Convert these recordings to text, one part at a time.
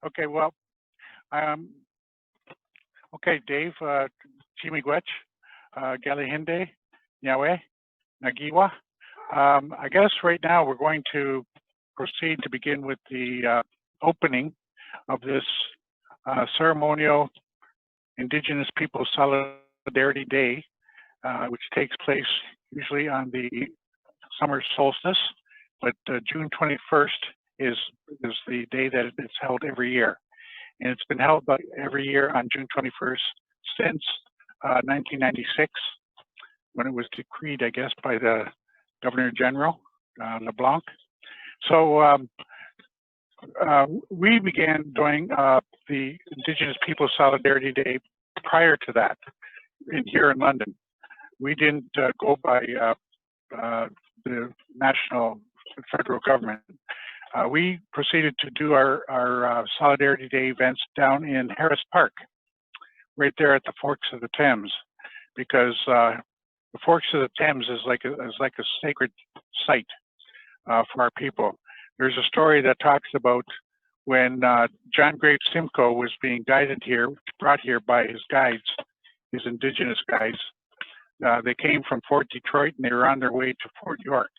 Okay, well, um, okay, Dave, Chimigwech, Galihinde, Nyawe, Nagiwa. I guess right now we're going to proceed to begin with the opening of this ceremonial Indigenous Peoples Solidarity Day, which takes place usually on the summer solstice, but June 21st is the day that it's held every year. And it's been held every year on June 21st since 1996, when it was decreed, I guess, by the Governor General, LeBlanc. So we began doing the Indigenous Peoples Solidarity Day prior to that here in London. We didn't go by the national federal government. We proceeded to do our Solidarity Day events down in Harris Park, right there at the Forks of the Thames, because the Forks of the Thames is like a sacred site for our people. There's a story that talks about when John Graves Simcoe was being brought here by his guides, his Indigenous guides. They came from Fort Detroit and they were on their way to Fort York,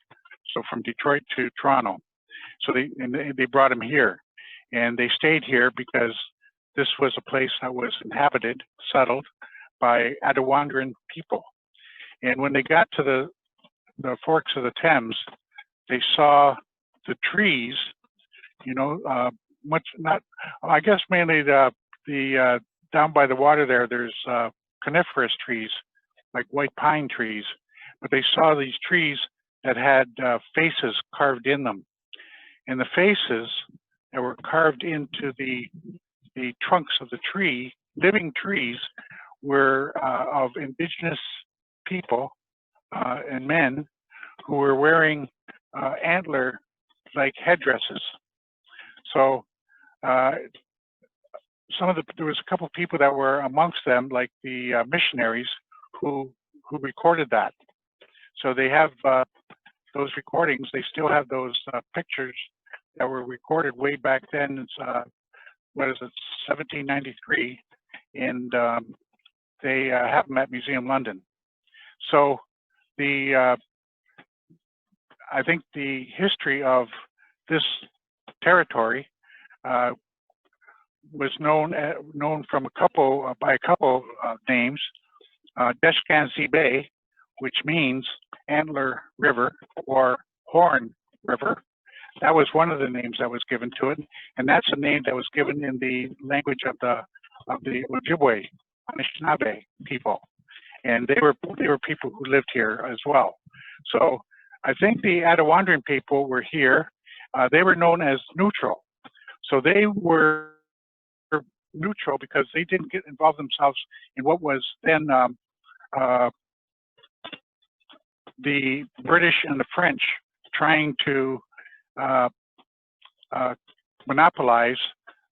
so from Detroit to Toronto. So they brought him here, and they stayed here because this was a place that was inhabited, settled by Attawandaron people. And when they got to the Forks of the Thames, they saw the trees, I guess mainly the down by the water there's coniferous trees, like white pine trees, but they saw these trees that had faces carved in them. And the faces that were carved into the trunks of the tree, living trees, were of Indigenous people and men who were wearing antler-like headdresses. So there was a couple of people that were amongst them, like the missionaries who recorded that. So they have those recordings. They still have those pictures that were recorded way back then. It's 1793, and they have them at Museum London. So I think the history of this territory was known from by a couple names. Deshkanzi Bay, which means Antler River or Horn River. That was one of the names that was given to it, and that's a name that was given in the language of the Ojibwe, Anishinaabe people, and they were people who lived here as well. So I think the Attawandaron people were here. They were known as neutral, so they were neutral because they didn't get involved themselves in what was then the British and the French trying to monopolize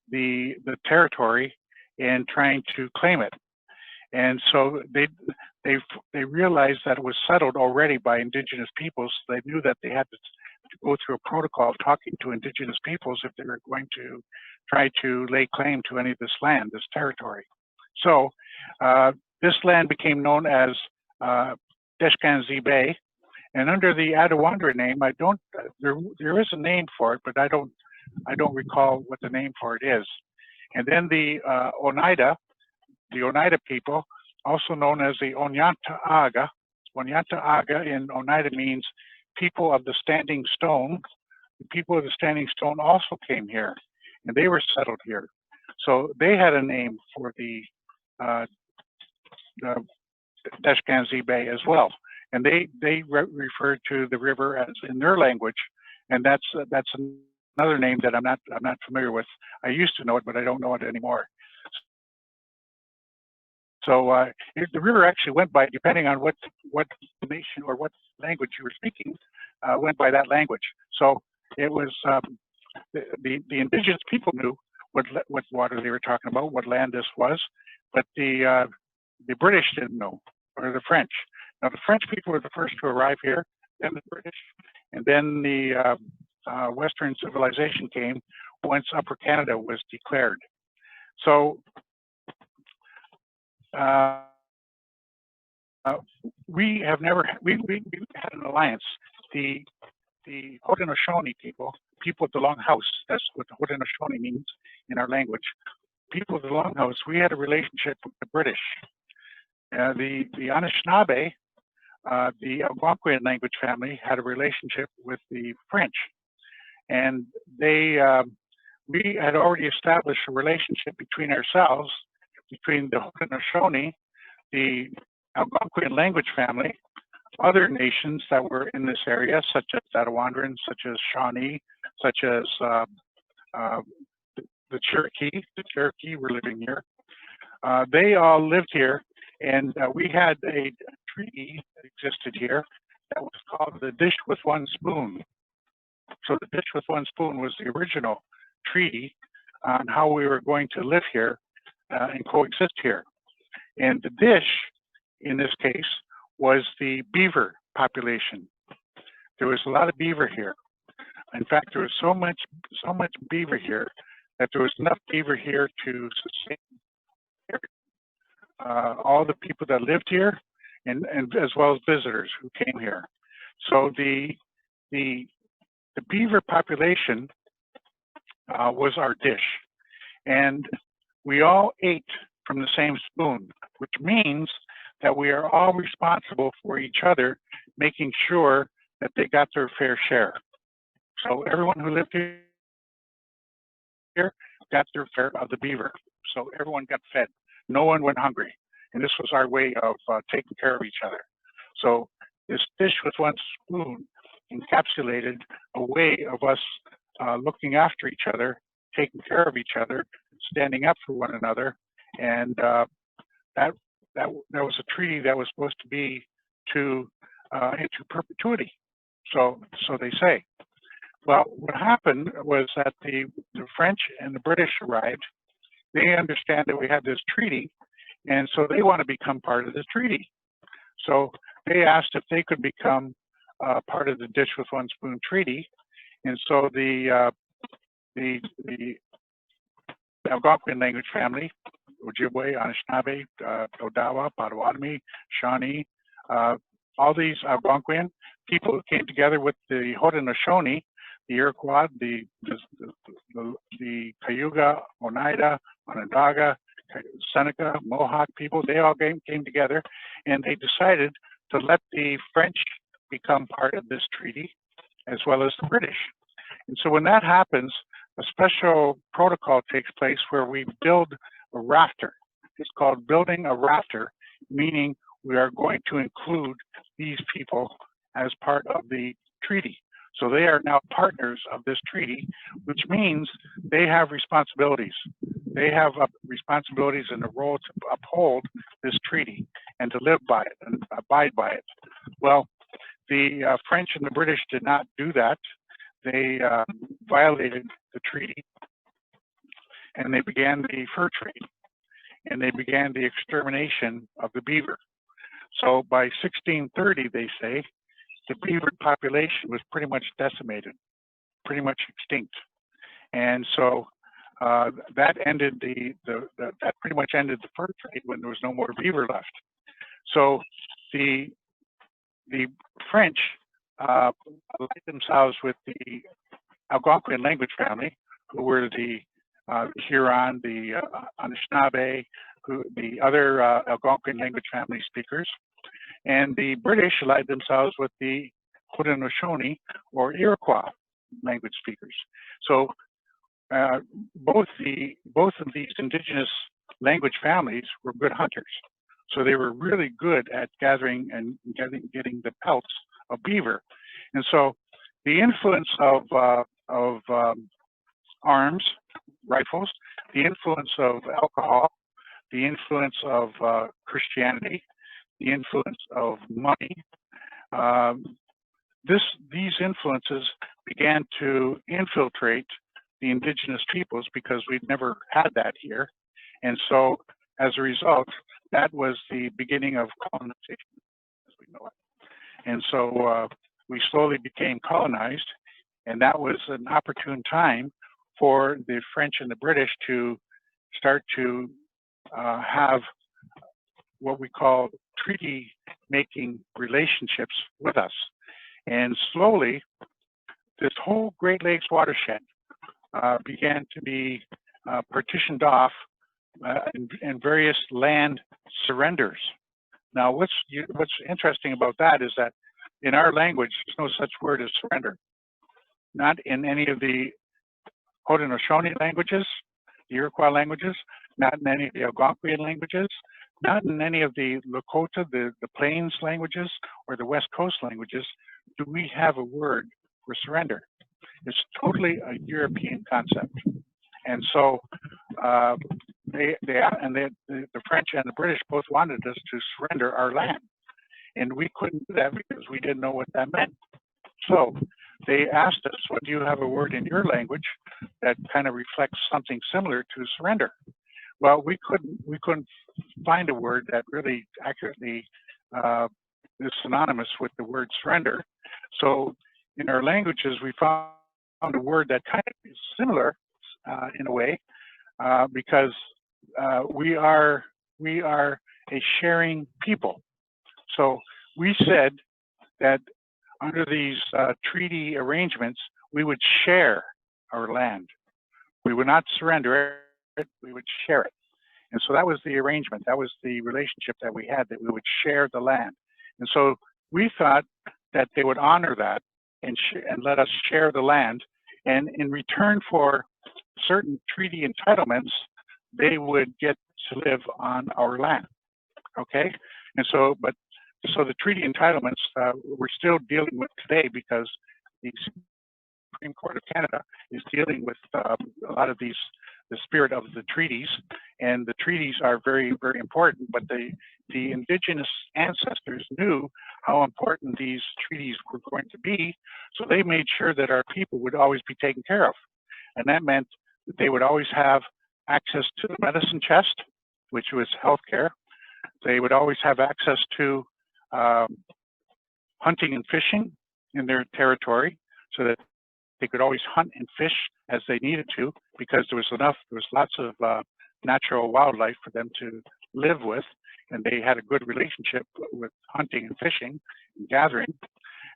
the territory and trying to claim it. And so they realized that it was settled already by Indigenous peoples. They knew that they had to go through a protocol of talking to Indigenous peoples if they were going to try to lay claim to any of this land, this territory. So this land became known as Deshkanzi Bay, and under the Attawandaron name, there is a name for it, but I don't recall what the name for it is. And then the Oneida people, also known as the Onyantaaga. Onyantaaga in Oneida means people of the standing stone. The people of the standing stone also came here, and they were settled here. So they had a name for the Deshkanzi Bay as well, and they refer to the river as in their language, and that's another name that I'm not familiar with. I used to know it, but I don't know it anymore. So the river actually went by, depending on what nation or what language you were speaking, went by that language. So it was the Indigenous people knew what water they were talking about, what land this was, but the British didn't know, or the French. Now the French people were the first to arrive here, then the British, and then the Western civilization came once Upper Canada was declared. So we have never, we had an alliance. The Haudenosaunee people of the Longhouse, that's what the Haudenosaunee means in our language. People of the Longhouse, we had a relationship with the British. The Anishinaabe, the Algonquian language family, had a relationship with the French. And they, we had already established a relationship between ourselves, between the Haudenosaunee, the Algonquian language family, other nations that were in this area, such as Zetawandran, such as Shawnee, such as the Cherokee were living here. They all lived here, and we had a treaty that existed here that was called the Dish with One Spoon. So the Dish with One Spoon was the original treaty on how we were going to live here and coexist here. And the dish, in this case, was the beaver population. There was a lot of beaver here. In fact, there was so much beaver here that there was enough beaver here to sustain all the people that lived here, and as well as visitors who came here. So the beaver population was our dish, and we all ate from the same spoon, which means that we are all responsible for each other, making sure that they got their fair share. So everyone who lived here got their share of the beaver. So everyone got fed. No one went hungry. And this was our way of taking care of each other. So this dish with one spoon encapsulated a way of us looking after each other, taking care of each other, standing up for one another. And that was a treaty that was supposed to be into perpetuity. So they say. Well, what happened was that the French and the British arrived. They understand that we had this treaty, and so they want to become part of this treaty. So they asked if they could become part of the Dish with One Spoon treaty, and so the Algonquian language family, Ojibwe, Anishinaabe, Odawa, Potawatomi, Shawnee, all these Algonquian people who came together with the Haudenosaunee, the Iroquois, the Cayuga, Oneida, Onondaga, Seneca, Mohawk people, they all came together, and they decided to let the French become part of this treaty, as well as the British. And so when that happens, a special protocol takes place where we build a rafter. It's called building a rafter, meaning we are going to include these people as part of the treaty. So they are now partners of this treaty, which means they have responsibilities. They have responsibilities and a role to uphold this treaty and to live by it and abide by it. Well, the French and the British did not do that. They violated the treaty, and they began the fur trade, and they began the extermination of the beaver. So by 1630, they say, the beaver population was pretty much decimated, pretty much extinct. And so that ended that pretty much ended the fur trade when there was no more beaver left. So the French allied themselves with the Algonquian language family, who were the Huron, the Anishinaabe, the other Algonquian language family speakers. And the British allied themselves with the Haudenosaunee or Iroquois language speakers. So both of these indigenous language families were good hunters. So they were really good at gathering and getting the pelts of beaver. And so the influence of arms, rifles, the influence of alcohol, the influence of Christianity, the influence of money, these influences began to infiltrate the indigenous peoples because we'd never had that here. And so as a result, that was the beginning of colonization as we know it. And so we slowly became colonized, And that was an opportune time for the French and the British to start to have what we call treaty making relationships with us. And slowly, this whole Great Lakes watershed began to be partitioned off in various land surrenders. Now, what's interesting about that is that in our language, there's no such word as surrender. Not in any of the Haudenosaunee languages, the Iroquois languages, not in any of the Algonquian languages, not in any of the Lakota, the Plains languages, or the West Coast languages, do we have a word for surrender. It's totally a European concept. And so the French and the British both wanted us to surrender our land. And we couldn't do that because we didn't know what that meant. So they asked us, well, do you have a word in your language that kind of reflects something similar to surrender? Well, we couldn't find a word that really accurately is synonymous with the word surrender. So in our languages, we found a word that kind of is similar in a way, because we are a sharing people. So we said that under these treaty arrangements, we would share our land. We would not surrender it, we would share it. And so that was the arrangement, that was the relationship that we had, that we would share the land. And so we thought that they would honor that and let us share the land. And in return for certain treaty entitlements, they would get to live on our land, okay? And so, so the treaty entitlements we're still dealing with today, because the Supreme Court of Canada is dealing with a lot of the spirit of the treaties, and the treaties are very, very important, but the Indigenous ancestors knew how important these treaties were going to be, so they made sure that our people would always be taken care of. And that meant that they would always have access to the medicine chest, which was healthcare. They would always have access to hunting and fishing in their territory, so that they could always hunt and fish as they needed to, because there was lots of natural wildlife for them to live with, and they had a good relationship with hunting and fishing and gathering.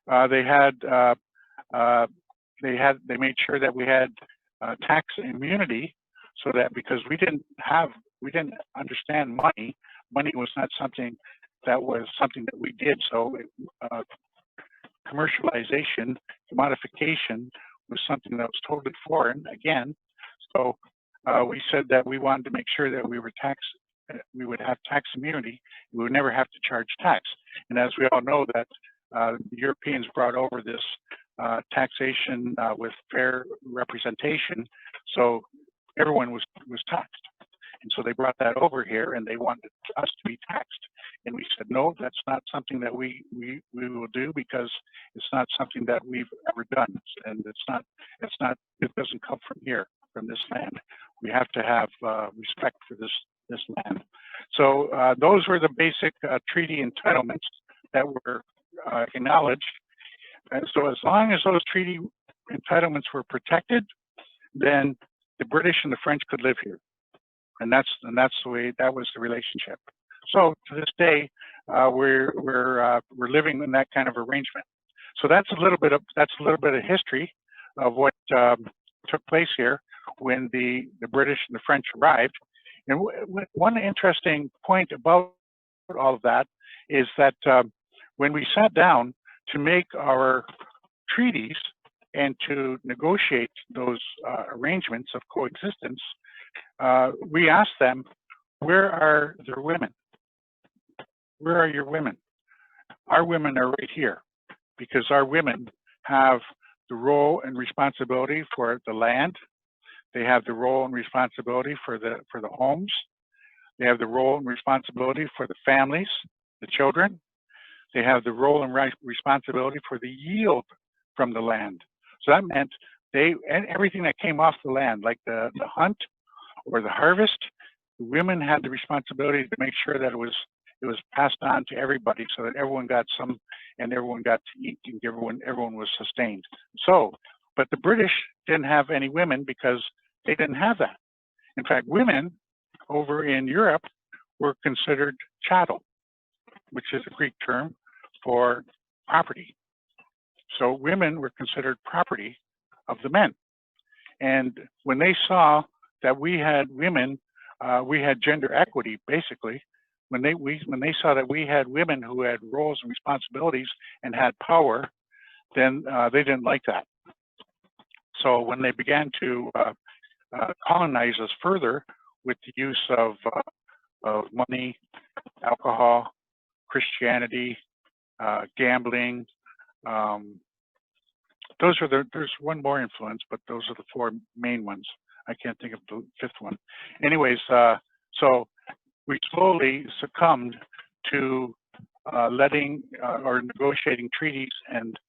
They made sure that we had tax immunity, so that because we didn't understand money. Money was not something that we did. So commercialization, commodification was something that was totally foreign again. So we said that we wanted to make sure that we would have tax immunity. We would never have to charge tax. And as we all know, that the Europeans brought over this taxation with fair representation, so everyone was taxed. And so they brought that over here, and they wanted us to be taxed. And we said, no, that's not something that we will do, because it's not something that we've ever done. And it doesn't come from here, from this land. We have to have respect for this land. So those were the basic treaty entitlements that were acknowledged. And so as long as those treaty entitlements were protected, then the British and the French could live here. And that's the way, that was the relationship. So to this day, we're living in that kind of arrangement. So that's a little bit of history of what took place here when the British and the French arrived. And one interesting point about all of that is that when we sat down to make our treaties and to negotiate those arrangements of coexistence, we asked them, where are their women? Where are your women? Our women are right here, because our women have the role and responsibility for the land. They have the role and responsibility for the homes. They have the role and responsibility for the families, the children. They have the role and responsibility for the yield from the land. So that meant everything that came off the land, like the hunt or the harvest, the women had the responsibility to make sure that it was passed on to everybody, so that everyone got some and everyone got to eat and everyone was sustained. So But the British didn't have any women because they didn't have that. In fact, women over in Europe were considered chattel, which is a Greek term for property. So women were considered property of the men. And when they saw that we had women, we had gender equity, basically. When they saw that we had women who had roles and responsibilities and had power, then they didn't like that. So when they began to colonize us further with the use of money, alcohol, Christianity, gambling, there's one more influence, but those are the four main ones. I can't think of the fifth one. Anyways, so we slowly succumbed to letting or negotiating treaties and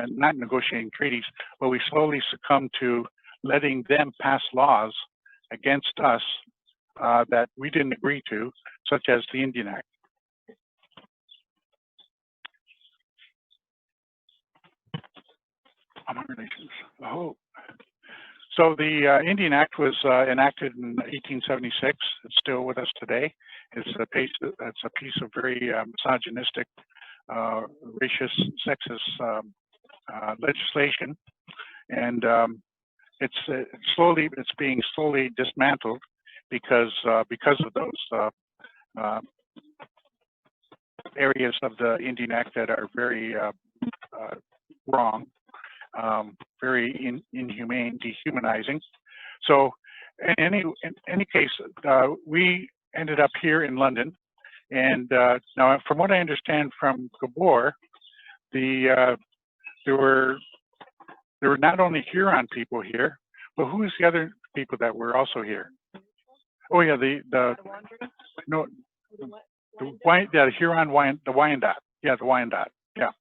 not negotiating treaties, but we slowly succumbed to letting them pass laws against us that we didn't agree to, such as the Indian Act. Oh. So the Indian Act was enacted in 1876. It's still with us today. It's a piece of very misogynistic, racist, sexist legislation, and it's being slowly dismantled because of those areas of the Indian Act that are very wrong, very inhumane, dehumanizing. So in any case, we ended up here in London, and now from what I understand from Gabor, there were not only Huron people here, but who is the other people that were also here? Oh yeah, the Huron Wyandot. Yeah, the Wyandot. Yeah.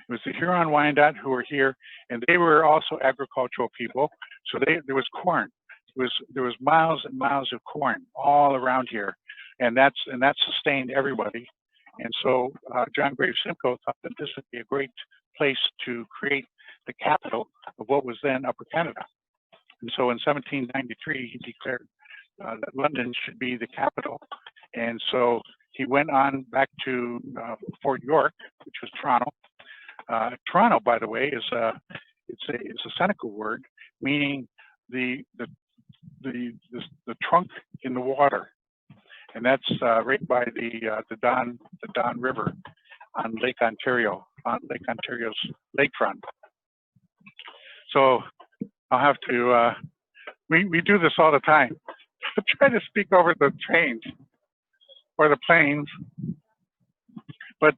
It was the Huron Wyandot who were here, and they were also agricultural people. So there was corn. There was miles and miles of corn all around here, and that sustained everybody. And so John Graves Simcoe thought that this would be a great place to create the capital of what was then Upper Canada. And so in 1793, he declared that London should be the capital. And so he went on back to Fort York, which was Toronto. Toronto, by the way, is a Seneca word meaning the trunk in the water, and that's right by the Don River on Lake Ontario, on Lake Ontario's lakefront. So I'll have to. We do this all the time. Try to speak over the trains or the planes, but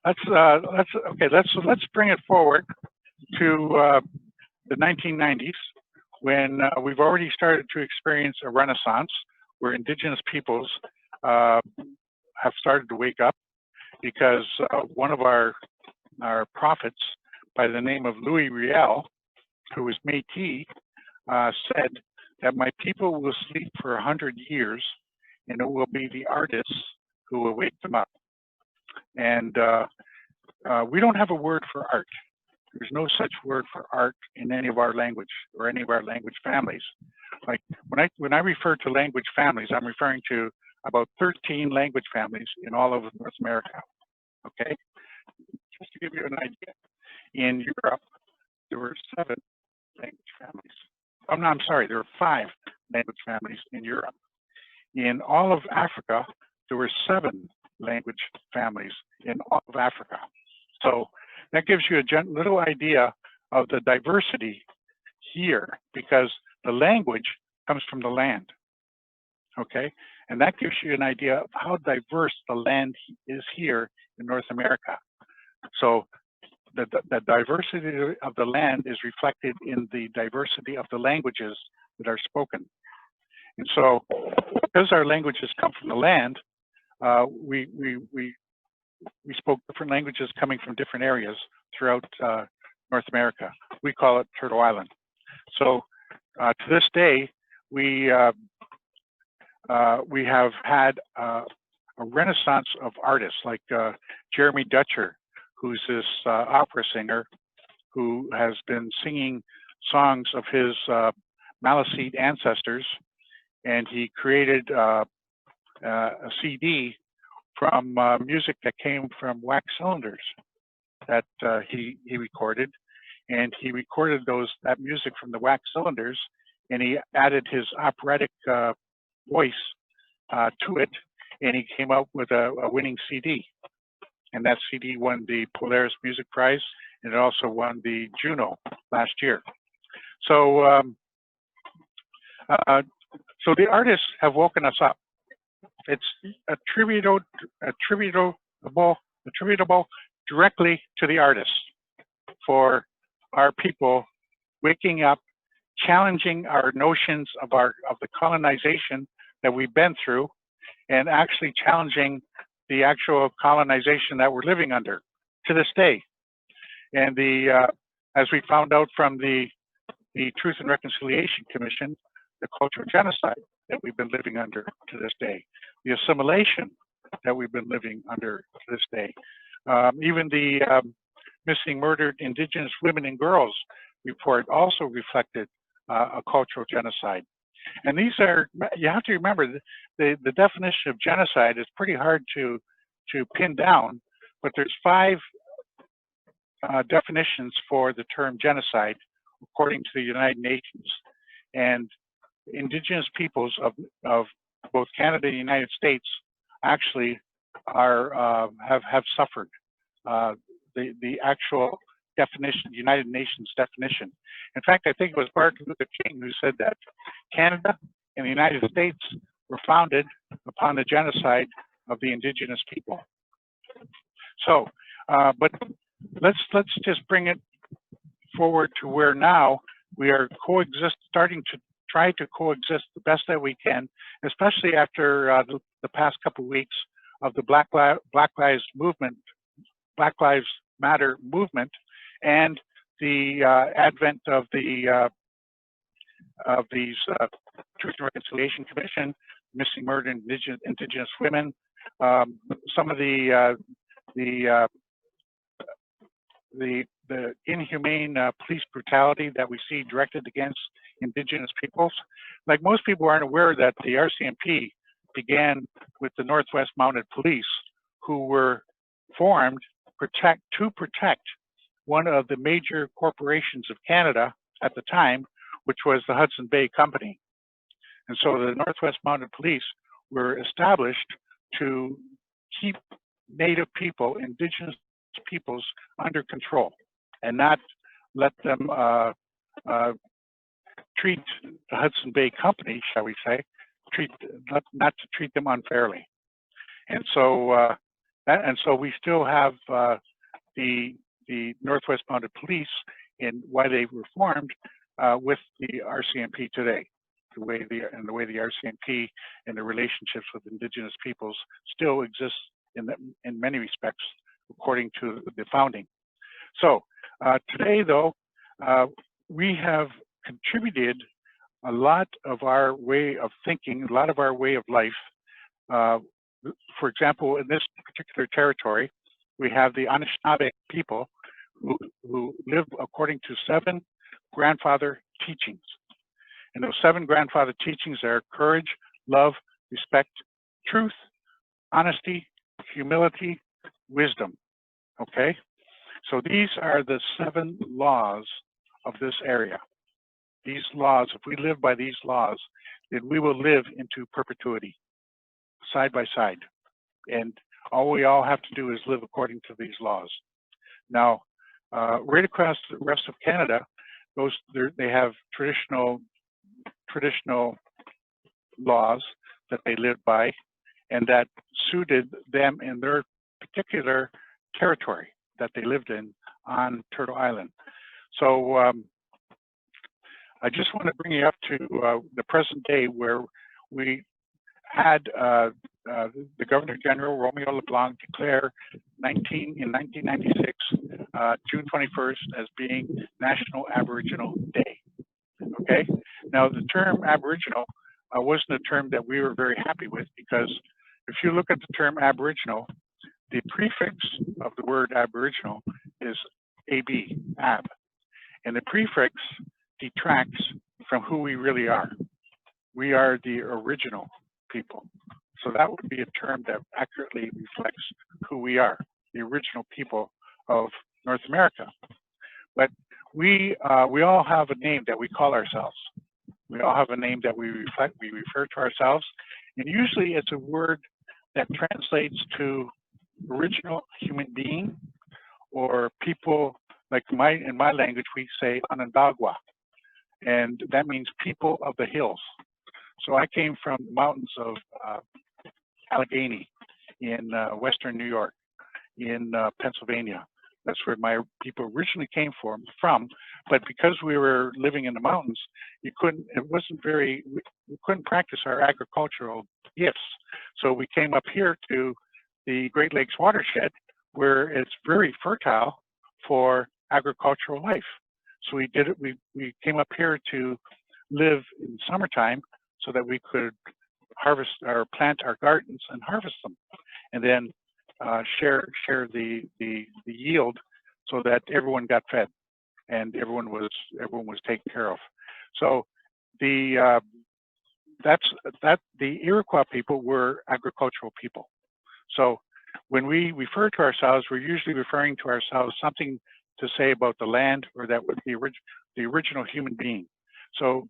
let's bring it forward to the 1990s, when we've already started to experience a renaissance where Indigenous peoples have started to wake up, because one of our prophets by the name of Louis Riel, who was Métis, said that my people will sleep for 100 years, and it will be the artists who will wake them up. And we don't have a word for art. There's no such word for art in any of our language or any of our language families. Like when I refer to language families, I'm referring to about 13 language families in all of North America. Okay, just to give you an idea, in Europe there were 7 language families. Oh no, I'm sorry, there were 5 language families in Europe. In all of Africa, there were 7 language families in all of Africa. So that gives you a little idea of the diversity here, because the language comes from the land, okay? And that gives you an idea of how diverse the land is here in North America. So the diversity of the land is reflected in the diversity of the languages that are spoken. And so because our languages come from the land, we spoke different languages coming from different areas throughout North America. We call it Turtle Island. So to this day, we have had a renaissance of artists like Jeremy Dutcher, who's this opera singer who has been singing songs of his Maliseet ancestors, and he created a CD from music that came from wax cylinders that he recorded, and he recorded that music from the wax cylinders, and he added his operatic voice to it, and he came out with a winning CD, and that CD won the Polaris Music Prize, and it also won the Juno last year. So, so the artists have woken us up. It's attributable directly to the artists for our people waking up, challenging our notions of the colonization that we've been through, and actually challenging the actual colonization that we're living under to this day. And as we found out from the Truth and Reconciliation Commission, the cultural genocide that we've been living under to this day, the assimilation that we've been living under to this day, even the missing murdered Indigenous women and girls report also reflected a cultural genocide. And these are, you have to remember, the definition of genocide is pretty hard to pin down, but there's 5 definitions for the term genocide according to the United Nations. And Indigenous peoples of both Canada and the United States actually have suffered the actual definition, United Nations definition. In fact, I think it was Martin Luther King who said that Canada and the United States were founded upon the genocide of the Indigenous people. So, but let's just bring it forward to where now we are starting to try to coexist the best that we can, especially after the past couple of weeks of the Black Lives Matter movement, and the advent of these Truth and Reconciliation Commission, missing murdered Indigenous women, some of the inhumane police brutality that we see directed against Indigenous peoples. Like, most people aren't aware that the RCMP began with the Northwest Mounted Police, who were formed to protect one of the major corporations of Canada at the time, which was the Hudson Bay Company. And so the Northwest Mounted Police were established to keep Native people, Indigenous peoples, under control, and not let them treat the Hudson Bay Company, shall we say, not to treat them unfairly. And so we still have the Northwest Mounted Police, and why they were formed with the RCMP today. The way the RCMP and the relationships with Indigenous peoples still exists in many respects, according to the founding. So today, though, we have contributed a lot of our way of thinking, a lot of our way of life. For example, in this particular territory, we have the Anishinaabe people who live according to 7 grandfather teachings. And those 7 grandfather teachings are courage, love, respect, truth, honesty, humility, wisdom. Okay? So these are the 7 laws of this area. These laws, if we live by these laws, then we will live into perpetuity, side by side. And all we all have to do is live according to these laws. Now, right across the rest of Canada, they have traditional laws that they live by, and that suited them in their particular territory that they lived in on Turtle Island. So I just want to bring you up to the present day, where we had the Governor General, Romeo LeBlanc, declare in 1996, June 21st, as being National Aboriginal Day. Okay? Now, the term Aboriginal wasn't a term that we were very happy with, because if you look at the term Aboriginal, the prefix of the word Aboriginal is AB, ab, And the prefix detracts from who we really are. We are the original people. So that would be a term that accurately reflects who we are, the original people of North America. But we all have a name that we call ourselves. We all have a name that we refer to ourselves, and usually it's a word that translates to original human being, or people, like in my language, we say Onondaga, and that means people of the hills. So I came from the mountains of Allegheny in Western New York, in Pennsylvania. That's where my people originally came from. But because we were living in the mountains, we couldn't practice our agricultural gifts. So we came up here to the Great Lakes watershed, where it's very fertile for agricultural life. So we did it. We came up here to live in summertime so that we could harvest or plant our gardens and harvest them, and then share the yield so that everyone got fed and everyone was taken care of. So the Iroquois people were agricultural people. So when we refer to ourselves, we're usually referring to ourselves something to say about the land, or that would be the original human being. So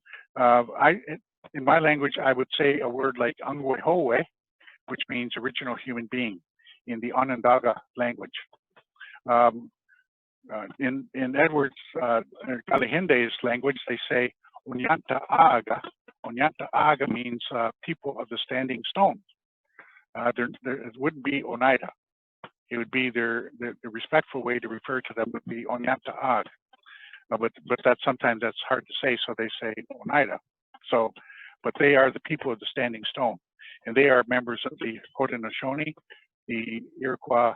in my language, I would say a word like Angwehowe, which means original human being in the Onondaga language. In Edwards Kalihinde's language, they say Unyanta Aga. Unyanta Aga means people of the standing stone. It wouldn't be Oneida. It would be the respectful way to refer to them would be Onyanta Ag. But sometimes that's hard to say, so they say Oneida. So, but they are the people of the standing stone, and they are members of the Haudenosaunee, the Iroquois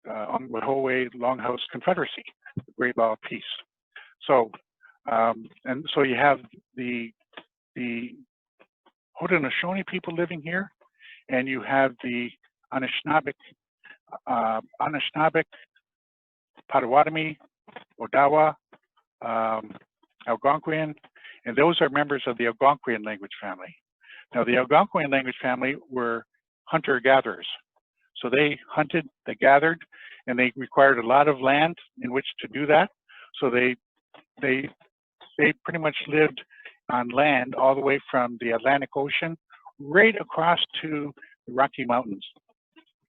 Angwehowe Longhouse Confederacy, the Great Law of Peace. So, and so you have the Haudenosaunee people living here, and you have the Anishinaabeg, Potawatomi, Odawa, Algonquian, and those are members of the Algonquian language family. Now, the Algonquian language family were hunter-gatherers. So they hunted, they gathered, and they required a lot of land in which to do that. So they pretty much lived on land all the way from the Atlantic Ocean right across to the Rocky Mountains,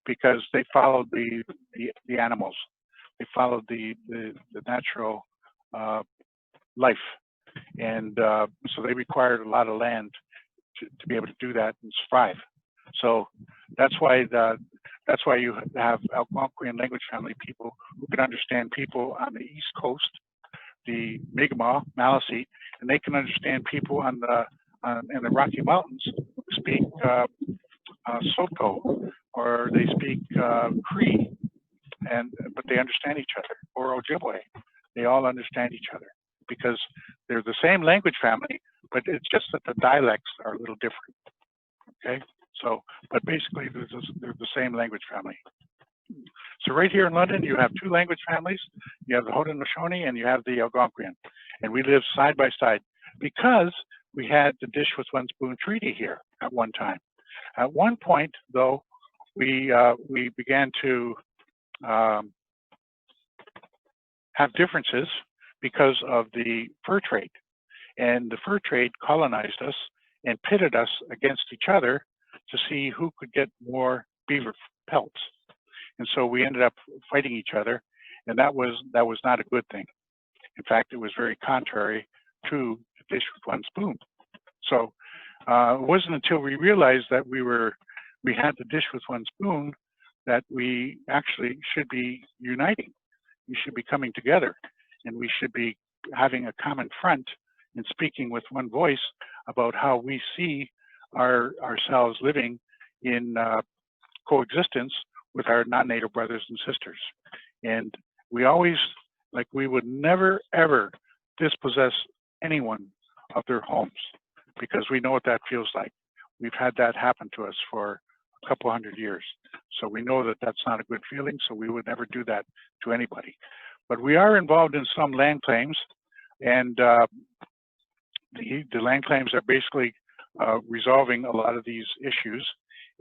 because they followed the animals. They followed the natural life, and so they required a lot of land to be able to do that and survive. So that's why you have Algonquian language family people who can understand people on the East Coast, the Mi'kmaq, Maliseet, and they can understand people in the Rocky Mountains who speak Saulteaux, or they speak Cree, but they understand each other, or Ojibwe. They all understand each other because they're the same language family, but it's just that the dialects are a little different. Okay, so but basically they're the same language family. So right here in London, you have two language families. You have the Haudenosaunee and you have the Algonquian, and we live side by side because we had the Dish with One Spoon Treaty here at one time. At one point, though, we began to have differences because of the fur trade, and the fur trade colonized us and pitted us against each other to see who could get more beaver pelts. And so we ended up fighting each other, and that was not a good thing. In fact, it was very contrary to the Dish with One Spoon. So it wasn't until we realized that we had the Dish with One Spoon that we actually should be uniting. We should be coming together, and we should be having a common front and speaking with one voice about how we see ourselves living in coexistence with our non-native brothers and sisters. And we always, we would never ever dispossess anyone of their homes, because we know what that feels like. We've had that happen to us for a couple hundred years. So we know that that's not a good feeling, so we would never do that to anybody. But we are involved in some land claims, and the land claims are basically resolving a lot of these issues,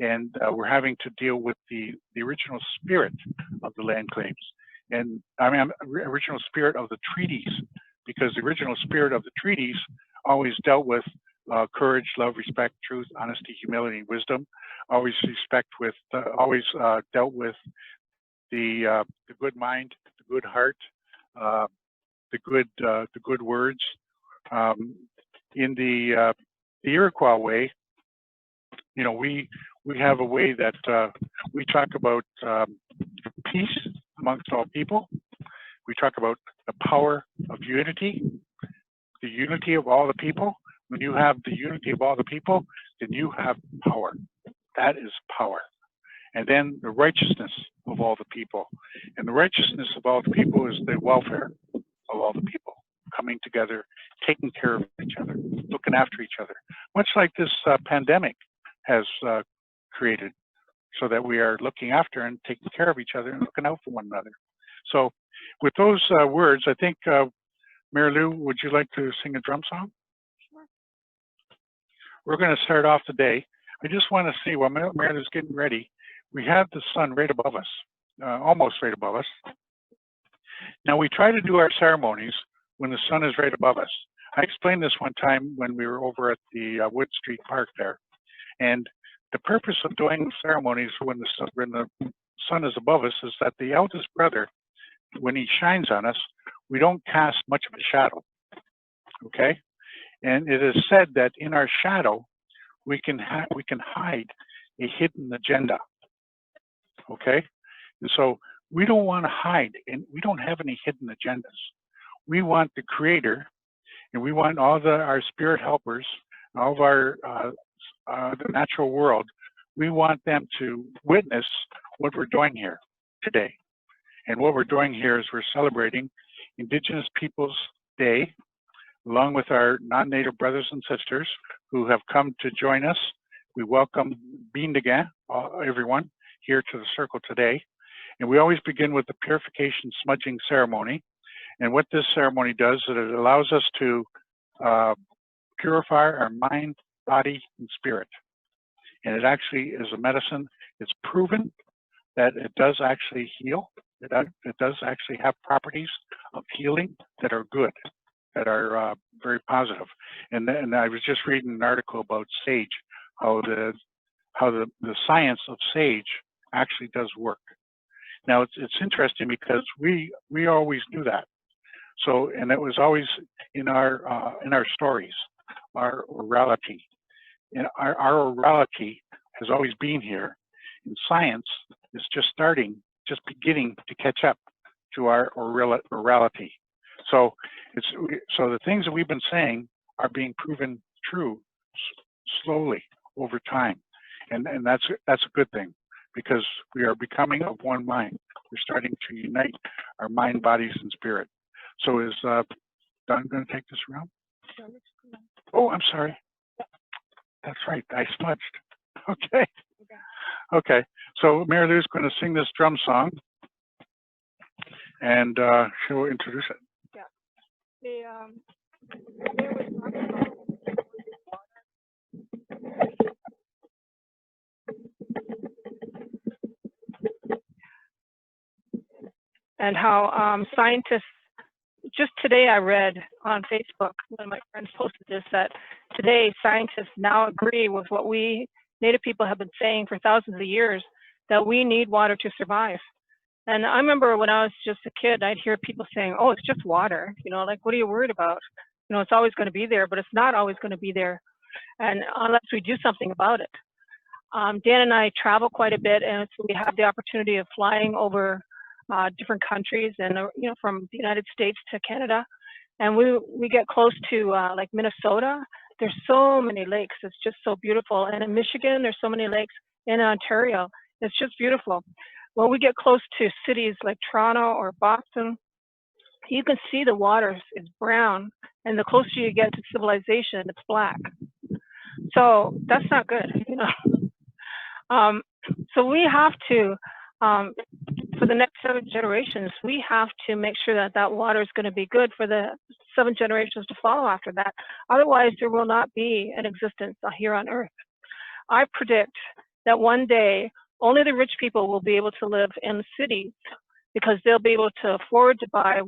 and we're having to deal with the original spirit of the land claims, and I mean original spirit of the treaties, because the original spirit of the treaties always dealt with courage, love, respect, truth, honesty, humility, wisdom. Always dealt with the good mind, the good heart, the good words. In the Iroquois way, you know, we have a way that we talk about peace amongst all people. We talk about the power of unity, the unity of all the people. When you have the unity of all the people, then you have power. That is power. And then the righteousness of all the people. And the righteousness of all the people is the welfare of all the people, coming together, taking care of each other, looking after each other. Much like this pandemic has created, so that we are looking after and taking care of each other and looking out for one another. So with those words, I think, Mary Lou, would you like to sing a drum song? Sure. We're going to start off the day. I just want to see, while Mary Lou's getting ready, we have the sun right above us, almost right above us. Now we try to do our ceremonies when the sun is right above us. I explained this one time when we were over at the Wood Street Park there. And the purpose of doing the ceremonies when the sun is above us is that the eldest brother, when he shines on us, we don't cast much of a shadow, okay? And it is said that in our shadow, we can hide a hidden agenda, okay? And so we don't want to hide, and we don't have any hidden agendas. We want the Creator, and we want all our spirit helpers, all of our the natural world. We want them to witness what we're doing here today. And what we're doing here is we're celebrating Indigenous Peoples Day, along with our non-Native brothers and sisters who have come to join us. We welcome Bindigan, everyone, here to the circle today. And we always begin with the purification smudging ceremony. And what this ceremony does is it allows us to purify our mind, body, and spirit. And it actually is a medicine. It's proven that it does actually heal. It does actually have properties of healing that are good, that are very positive. And I was just reading an article about sage, how the science of sage actually does work. Now it's interesting because we always knew that. So, and it was always in our stories, our orality. And our orality has always been here. And science is just beginning to catch up to our orality. So the things that we've been saying are being proven true slowly over time. And that's a good thing, because we are becoming of one mind. We're starting to unite our mind, bodies, and spirit. So is Don going to take this around? Oh, I'm sorry. That's right, I smudged. Okay. Okay, so Mary Lou's going to sing this drum song, and she'll introduce it. Yeah. And how scientists, just today I read on Facebook, one of my friends posted this, that today scientists now agree with what we Native people have been saying for thousands of years, that we need water to survive. And I remember when I was just a kid, I'd hear people saying, oh, it's just water. You know, like, what are you worried about? You know, it's always going to be there, but it's not always going to be there, and unless we do something about it. Dan and I travel quite a bit, and so we have the opportunity of flying over different countries, and you know, from the United States to Canada, and we get close to like Minnesota. There's so many lakes. It's just so beautiful. And in Michigan, there's so many lakes. In Ontario, it's just beautiful. When we get close to cities like Toronto or Boston, you can see the water is brown, and the closer you get to civilization, it's black. So that's not good, you know. So we have to for the next 7 generations, we have to make sure that that water is going to be good for the 7 generations to follow after that. Otherwise, there will not be an existence here on Earth. I predict that one day, only the rich people will be able to live in cities because they'll be able to afford to buy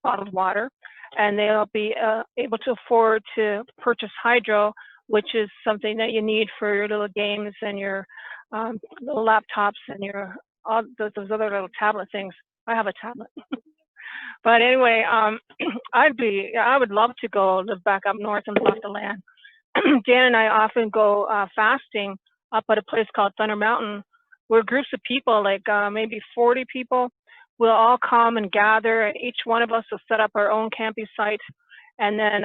bottled water, and they'll be able to afford to purchase hydro, which is something that you need for your little games and your little laptops and your all those other little tablet things. I have a tablet. But anyway, I would love to go live back up north and live off the land. Dan and I often go fasting up at a place called Thunder Mountain, where groups of people, like maybe 40 people, will all come and gather, and each one of us will set up our own camping site. And then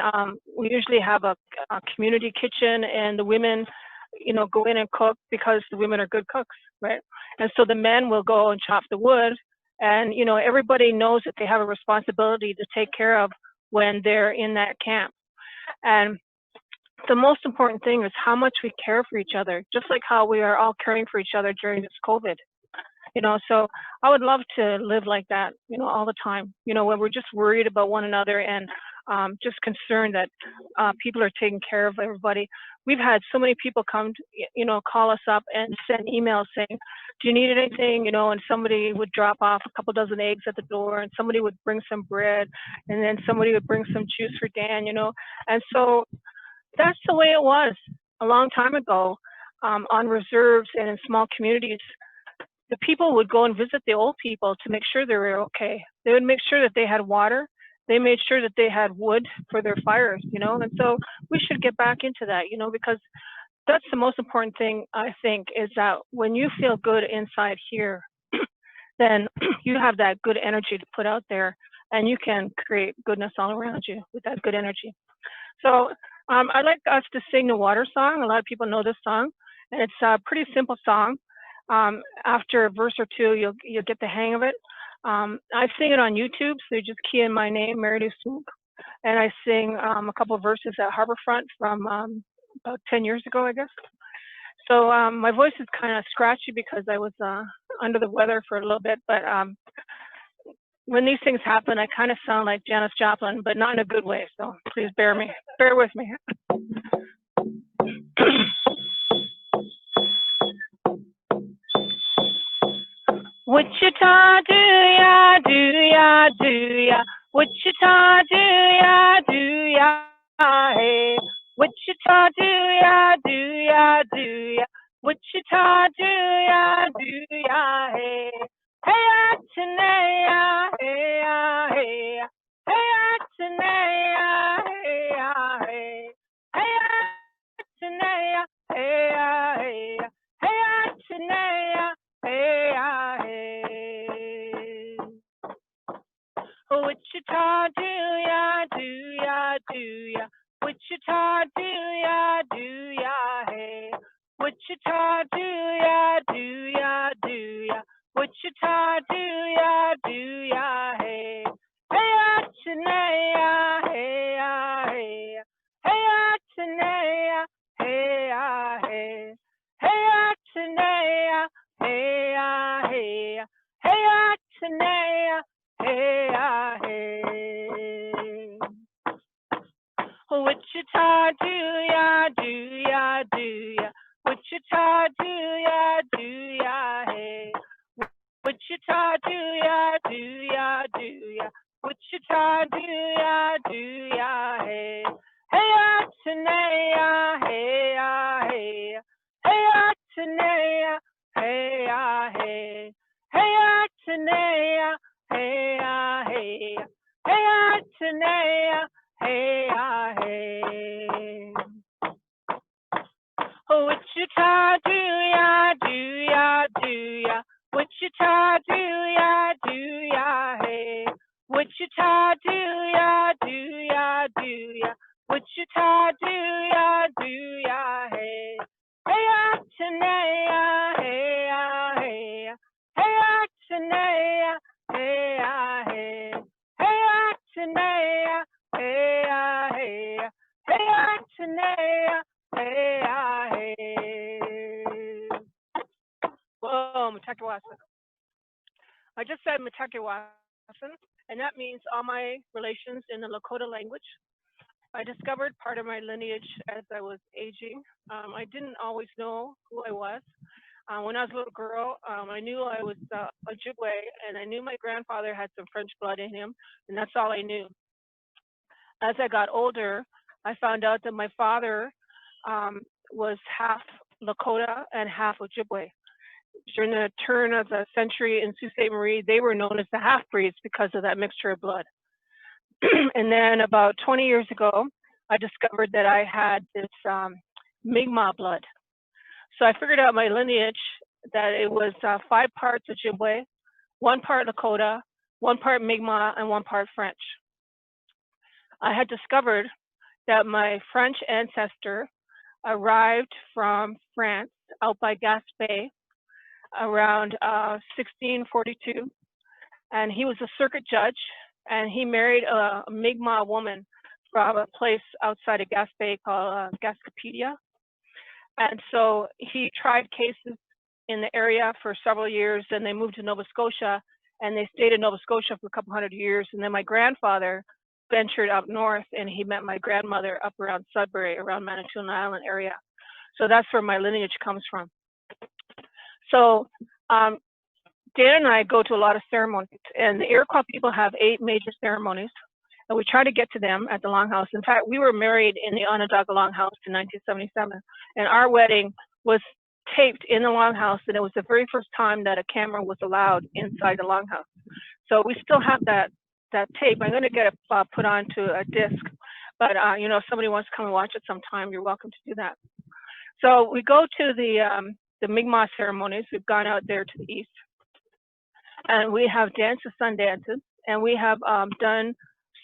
we usually have a community kitchen, and the women, you know, go in and cook because the women are good cooks, right? And so the men will go and chop the wood, and you know, everybody knows that they have a responsibility to take care of when they're in that camp. And the most important thing is how much we care for each other, just like how we are all caring for each other during this COVID. You know, so I would love to live like that, you know, all the time, you know, when we're just worried about one another and just concerned that people are taking care of everybody. We've had so many people come, you know, call us up and send emails saying, do you need anything? You know, and somebody would drop off a couple dozen eggs at the door, and somebody would bring some bread, and then somebody would bring some juice for Dan, you know. And so that's the way it was a long time ago on reserves and in small communities. The people would go and visit the old people to make sure they were okay. They would make sure that they had water. They made sure that they had wood for their fires, you know. And so we should get back into that, you know, because that's the most important thing, I think, is that when you feel good inside here, then you have that good energy to put out there, and you can create goodness all around you with that good energy. So I'd like us to sing the water song. A lot of people know this song, and it's a pretty simple song. After a verse or two, you'll get the hang of it. I sing it on YouTube, so you just key in my name, Mary Lou Smook, and I sing a couple of verses at Harborfront from about 10 years ago, I guess. So my voice is kind of scratchy because I was under the weather for a little bit, but when these things happen, I kind of sound like Janis Joplin, but not in a good way, so please bear with me. Wichita, do ya, do ya, Wichita, do ya, hey. Wichita, do ya, Wichita, do ya, hey. Hey, Atenea, hey, hey, hey, Atenea, hey, hey, hey, Atenea, hey, hey, hey, Atenea, hey, hey. Wichita, do ya, Wichita, do ya, hey. Wichita, do ya, Wichita, do ya, hey. Hey, Atenea, hey, hey, hey, Atenea, hey, hey, hey, Atenea, hey, hey, hey, Atenea, hey, hey. Wichita, do ya, Wichita, do ya, hey. Wichita, do ya, Wichita, do ya, hey. Hey, Atenea, hey, hey, hey, Atenea, hey, hey, hey, Atenea, hey, hey, hey, Atenea, hey, hey. Wichita, do ya, Wichita, do ya, hey. Wichita, do ya, Wichita, do ya, hey. Hey, Atenea, hey, hey, hey, Atenea, hey, hey, hey, Atenea, hey, hey, hey, Atenea, hey, hey. Whoa, check the last one. I just said Mitakewasin, and that means all my relations in the Lakota language. I discovered part of my lineage as I was aging. I didn't always know who I was. When I was a little girl, I knew I was Ojibwe, and I knew my grandfather had some French blood in him, and that's all I knew. As I got older, I found out that my father was half Lakota and half Ojibwe. During the turn of the century in Sault Ste. Marie, they were known as the half-breeds because of that mixture of blood. And then about 20 years ago, I discovered that I had this Mi'kmaq blood. So I figured out my lineage, that it was 5 parts Ojibwe, 1 part Lakota, 1 part Mi'kmaq, and 1 part French. I had discovered that my French ancestor arrived from France out by Gaspé around 1642, and he was a circuit judge, and he married a Mi'kmaq woman from a place outside of Gaspé called Gascapedia. And so he tried cases in the area for several years, and they moved to Nova Scotia, and they stayed in Nova Scotia for a couple hundred years. And then my grandfather ventured up north, and he met my grandmother up around Sudbury, around Manitoulin Island area. So that's where my lineage comes from. So Dan and I go to a lot of ceremonies, and the Iroquois people have 8 major ceremonies, and we try to get to them at the Longhouse. In fact, we were married in the Onondaga Longhouse in 1977, and our wedding was taped in the Longhouse, and it was the very first time that a camera was allowed inside the Longhouse. So we still have that tape. I'm going to get it put onto a disc, but you know, if somebody wants to come and watch it sometime, you're welcome to do that. So we go to the Mi'kmaq ceremonies. We've gone out there to the east, and we have dances, sun dances, and we have done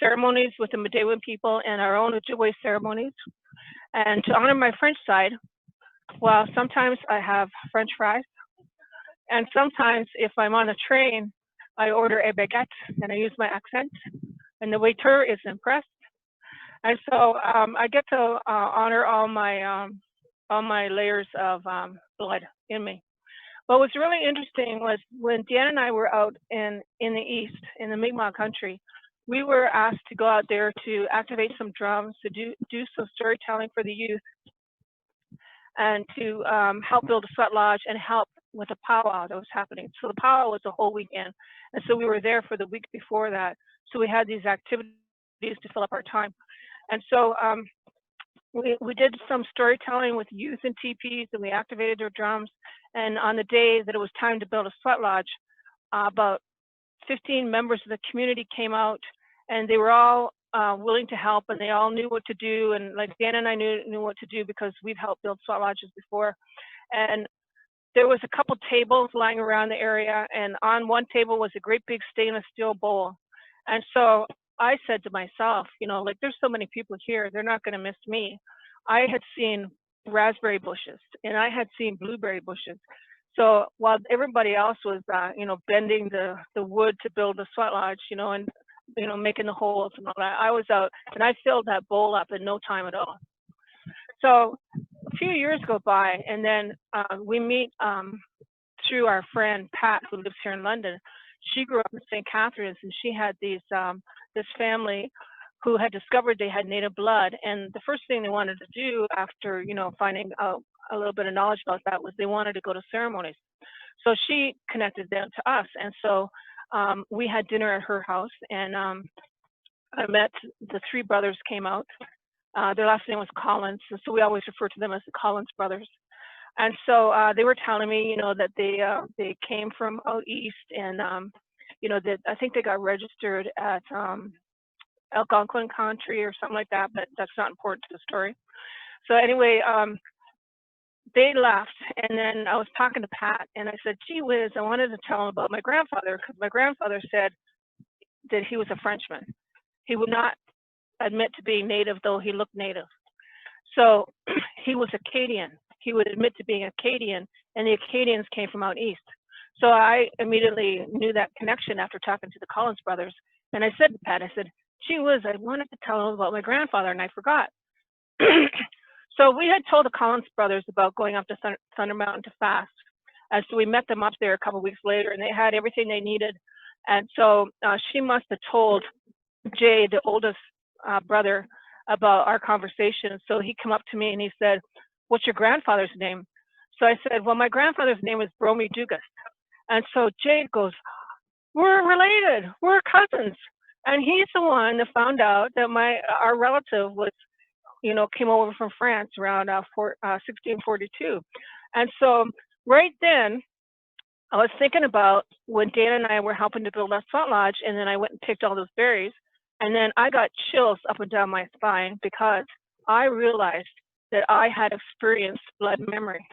ceremonies with the Medewan people and our own Ojibwe ceremonies. And to honor my French side, well, sometimes I have French fries, and sometimes if I'm on a train, I order a baguette and I use my accent, and the waiter is impressed. And so I get to honor all my layers of blood in me. What was really interesting was when Dan and I were out in the east, in the Mi'kmaq country, we were asked to go out there to activate some drums, to do some storytelling for the youth, and to help build a sweat lodge and help with a powwow that was happening. So the powwow was a whole weekend, and so we were there for the week before that. So we had these activities to fill up our time. And so we did some storytelling with youth and teepees, and we activated their drums. And on the day that it was time to build a sweat lodge, about 15 members of the community came out, and they were all willing to help, and they all knew what to do. And like Dan and I knew what to do because we've helped build sweat lodges before. And there was a couple tables lying around the area, and on one table was a great big stainless steel bowl. And so I said to myself, you know, like, there's so many people here, they're not going to miss me. I had seen raspberry bushes, and I had seen blueberry bushes. So while everybody else was, you know, bending the wood to build a sweat lodge, you know, and, you know, making the holes and all that, I was out, and I filled that bowl up in no time at all. So a few years go by, and then we meet through our friend Pat, who lives here in London. She grew up in St. Catharines, and she had this family who had discovered they had native blood. And the first thing they wanted to do after, you know, finding out a little bit of knowledge about that was they wanted to go to ceremonies. So she connected them to us. And so we had dinner at her house, and I met the 3 brothers came out. Their last name was Collins, so we always refer to them as the Collins brothers. And so they were telling me, you know, that they came from out east, and you know, that I think they got registered at Algonquin country or something like that, but that's not important to the story. So anyway, they left, and then I was talking to Pat, and I said, gee whiz, I wanted to tell him about my grandfather, because my grandfather said that he was a Frenchman. He would not admit to being native, though he looked native. So he was Acadian. He would admit to being Acadian, and the Acadians came from out east. So I immediately knew that connection after talking to the Collins brothers. And I said to Pat, I said, gee whiz, I wanted to tell him about my grandfather, and I forgot. So we had told the Collins brothers about going up to Thunder Mountain to fast. And so we met them up there a couple of weeks later, and they had everything they needed. And so she must have told Jay, the oldest brother, about our conversation. So he came up to me and he said, "What's your grandfather's name?" So I said, "Well, my grandfather's name is Bromy Dugas." And so Jay goes, "We're related. We're cousins." And he's the one that found out that our relative was, came over from France around 1642. And so right then, I was thinking about when Dan and I were helping to build that salt lodge, and then I went and picked all those berries, and then I got chills up and down my spine because I realized that I had experienced blood memory.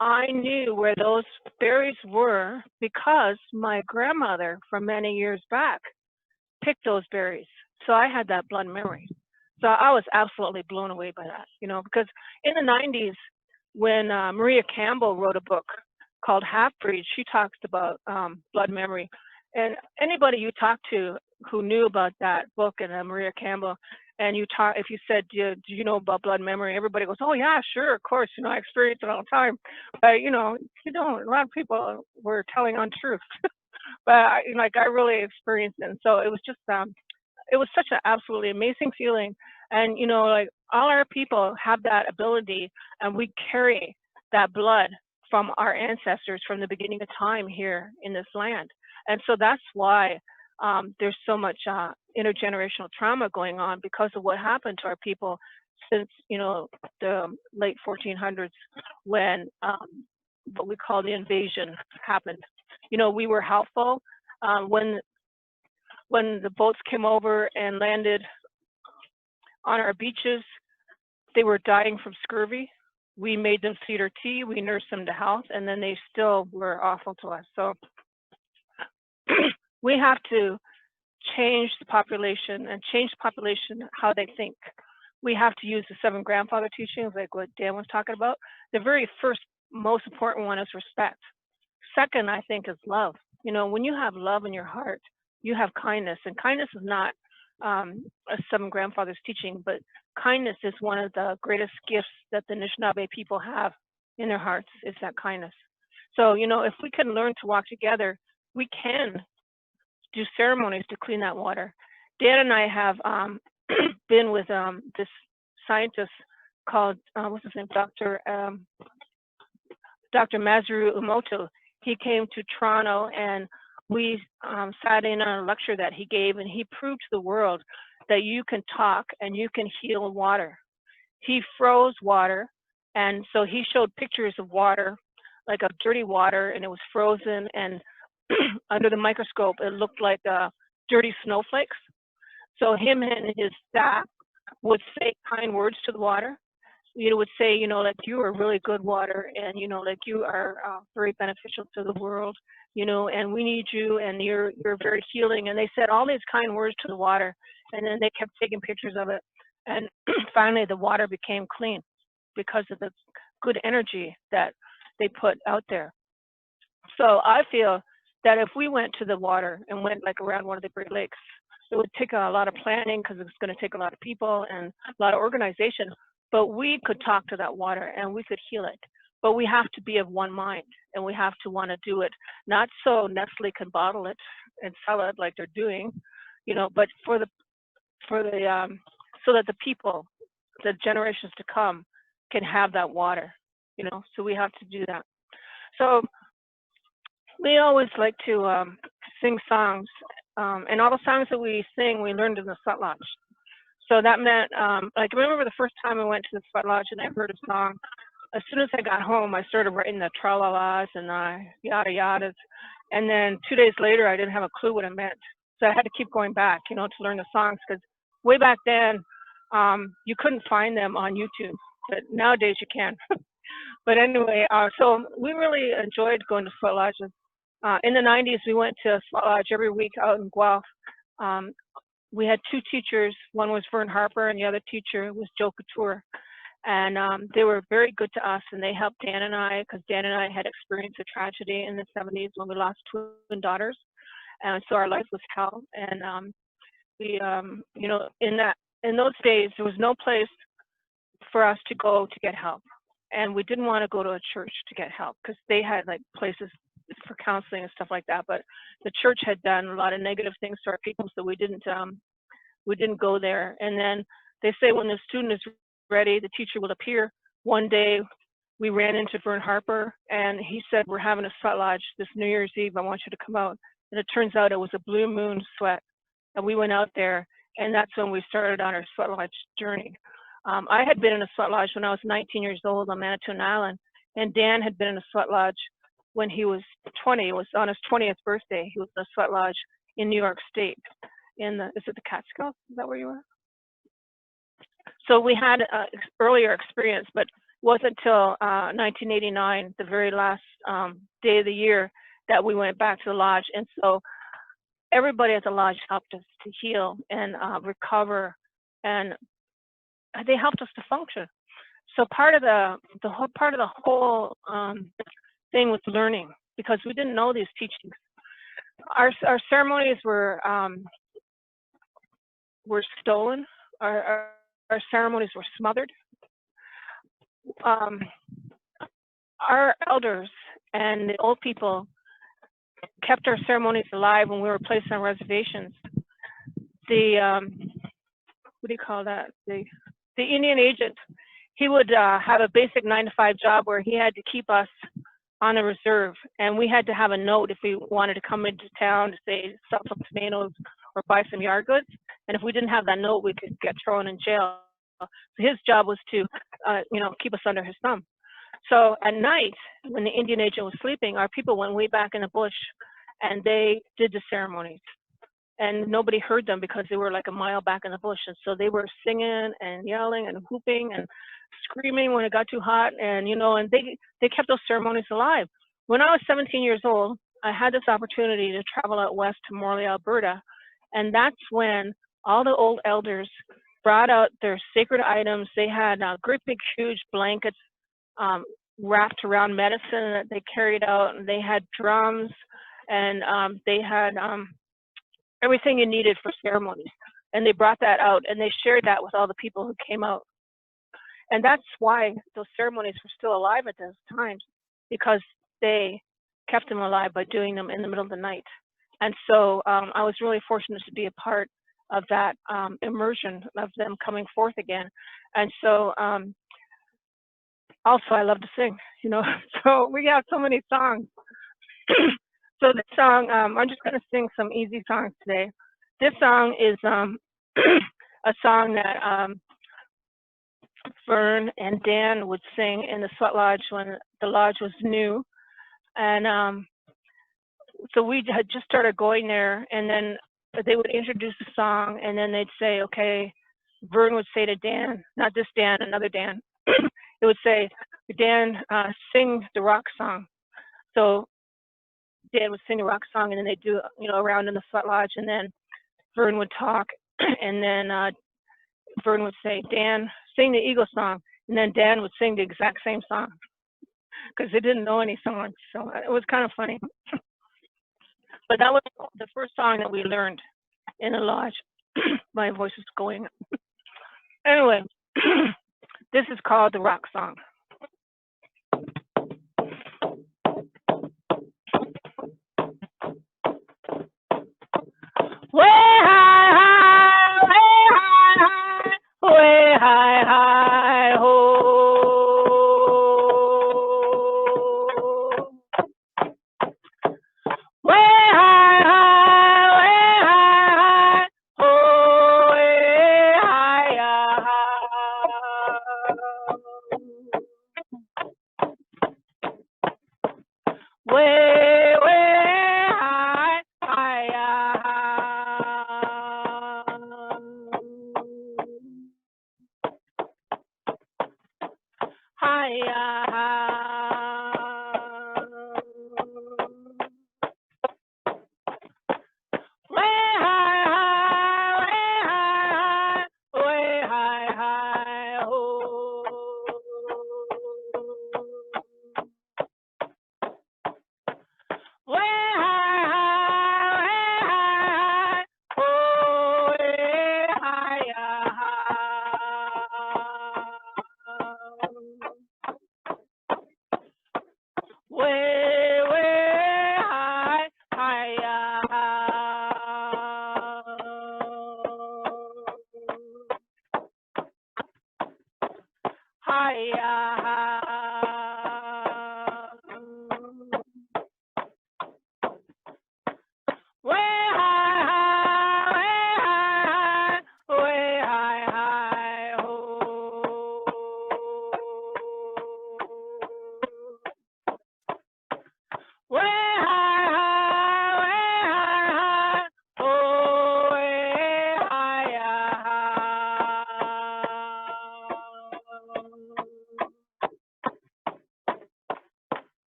I knew where those berries were because my grandmother from many years back picked those berries. So I had that blood memory. So I was absolutely blown away by that, because in the 90s, when Maria Campbell wrote a book called Half Breed, she talks about blood memory. And anybody you talk to who knew about that book and Maria Campbell, and if you said, do you know about blood memory? Everybody goes, "Oh yeah, sure, of course. I experience it all the time." But you don't. A lot of people were telling untruth. But I really experienced it. And so it was just, it was such an absolutely amazing feeling. And all our people have that ability, and we carry that blood from our ancestors from the beginning of time here in this land. And so that's why there's so much intergenerational trauma going on, because of what happened to our people since the late 1400s, when what we call the invasion happened. We were helpful when the boats came over and landed on our beaches. They were dying from scurvy. We made them cedar tea. We nursed them to health, and then they still were awful to us. So we have to change the population and change the population how they think. We have to use the 7 grandfather teachings, like what Dan was talking about. The very first, most important one is respect. Second, I think, is love. When you have love in your heart, you have kindness. And kindness is not a 7 grandfathers teaching, but kindness is one of the greatest gifts that the Anishinaabe people have in their hearts, is that kindness. So, if we can learn to walk together, we can do ceremonies to clean that water. Dan and I have been with this scientist called, what's his name, Dr. Masaru Emoto. He came to Toronto, and we sat in on a lecture that he gave, and he proved to the world that you can talk and you can heal water. He froze water, and so he showed pictures of water, like of dirty water, and it was frozen, and under the microscope, it looked like dirty snowflakes. So him and his staff would say kind words to the water. Would say, like, you are really good water, and, like, you are very beneficial to the world, and we need you, and you're very healing. And they said all these kind words to the water, and then they kept taking pictures of it. And finally, the water became clean because of the good energy that they put out there. So I feel that if we went to the water and went like around one of the Great Lakes, it would take a lot of planning, because it's going to take a lot of people and a lot of organization. But we could talk to that water and we could heal it. But we have to be of one mind, and we have to want to do it, not so Nestle can bottle it and sell it like they're doing, but so that the people, the generations to come, can have that water, so we have to do that. So we always like to sing songs, and all the songs that we sing, we learned in the Sweat Lodge. So that meant, like, I remember the first time I went to the Sweat Lodge and I heard a song. As soon as I got home, I started writing the tra-la-las and yada yadas. And then 2 days later, I didn't have a clue what it meant. So I had to keep going back, to learn the songs, because way back then, you couldn't find them on YouTube, but nowadays you can. But anyway, so we really enjoyed going to Sweat Lodges. In the 90s, we went to Sweat Lodge every week out in Guelph. We had 2 teachers. One was Vern Harper, and the other teacher was Joe Couture. And they were very good to us, and they helped Dan and I, because Dan and I had experienced a tragedy in the 70s when we lost twin daughters. And so our life was hell. And we, in those days, there was no place for us to go to get help. and we didn't want to go to a church to get help because they had like places for counseling and stuff like that. But the church had done a lot of negative things to our people, so we didn't go there. And then they say when the student is ready, the teacher will appear. One day we ran into Vern Harper, and he said, we're having a sweat lodge this New Year's Eve. I want you to come out. And it turns out it was a blue moon sweat. And we went out there, and that's when we started on our sweat lodge journey. I had been in a sweat lodge when I was 19 years old on Manitoulin Island, and Dan had been in a sweat lodge when he was 20. It was on his 20th birthday. He was in a sweat lodge in New York State. Is it the Catskills? Is that where you were? So we had earlier experience, but it wasn't until 1989, the very last day of the year, that we went back to the lodge. And so everybody at the lodge helped us to heal and recover, and they helped us to function. So part of the whole thing was learning, because we didn't know these teachings. Our ceremonies were stolen. Our ceremonies were smothered. Our elders and the old people kept our ceremonies alive when we were placed on reservations. The what do you call that? The Indian agent, he would have a basic 9-to-5 job where he had to keep us on the reserve, and we had to have a note if we wanted to come into town to say sell some tomatoes or buy some yard goods. And if we didn't have that note, we could get thrown in jail. So his job was to, keep us under his thumb. So at night, when the Indian agent was sleeping, our people went way back in the bush, and they did the ceremonies. And nobody heard them because they were like a mile back in the bush. And so they were singing and yelling and whooping and screaming when it got too hot. And, and they kept those ceremonies alive. When I was 17 years old, I had this opportunity to travel out west to Morley, Alberta. And that's when all the old elders brought out their sacred items. They had great big, huge blankets wrapped around medicine that they carried out. And they had drums, and they had everything you needed for ceremonies. And they brought that out, and they shared that with all the people who came out. And that's why those ceremonies were still alive at those times, because they kept them alive by doing them in the middle of the night. And so I was really fortunate to be a part of that immersion of them coming forth again. And so also I love to sing, so we have so many songs. So this song, I'm just going to sing some easy songs today. This song is a song that Vern and Dan would sing in the sweat lodge when the lodge was new. And so we had just started going there, and then they would introduce the song, and then they'd say, okay, Vern would say to Dan, not this Dan, another Dan, it would say, Dan, sing the rock song. So Dan would sing a rock song, and then they'd do, around in the sweat lodge, and then Vern would talk, and then Vern would say, Dan, sing the Eagle song, and then Dan would sing the exact same song, because they didn't know any songs, so it was kind of funny. But that was the first song that we learned in the lodge. My voice is going. Anyway, this is called the rock song. Way high, high, way high, high, way high, high, ho. Way high, high, way high, high, ho, way high, high. Way, way high, high,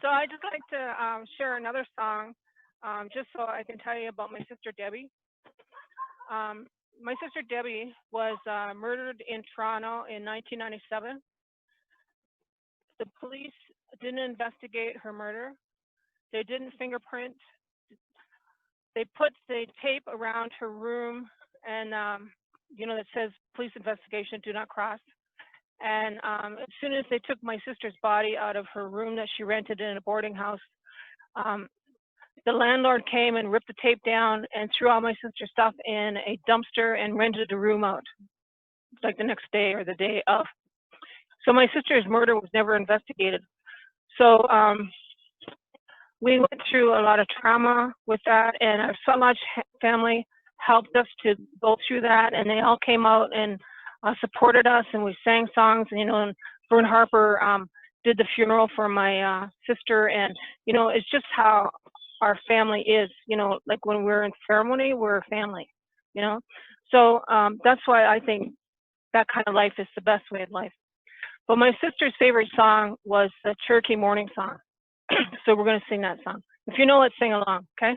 So I just like to share another song, just so I can tell you about my sister Debbie. My sister Debbie was murdered in Toronto in 1997. The police didn't investigate her murder. They didn't fingerprint. They put the tape around her room, and you know, that says police investigation, do not cross. And as soon as they took my sister's body out of her room that she rented in a boarding house, the landlord came and ripped the tape down and threw all my sister's stuff in a dumpster and rented the room out, like the next day or the day of. So my sister's murder was never investigated. So we went through a lot of trauma with that, and our Sutledge family helped us to go through that, and they all came out and supported us, and we sang songs, and, you know, and Vern Harper did the funeral for my sister, and, you know, it's just how our family is, you know, like when we're in ceremony, we're a family, you know? So that's why I think that kind of life is the best way of life. But my sister's favorite song was the Cherokee Morning Song. So we're going to sing that song. If you know, let's sing along, okay?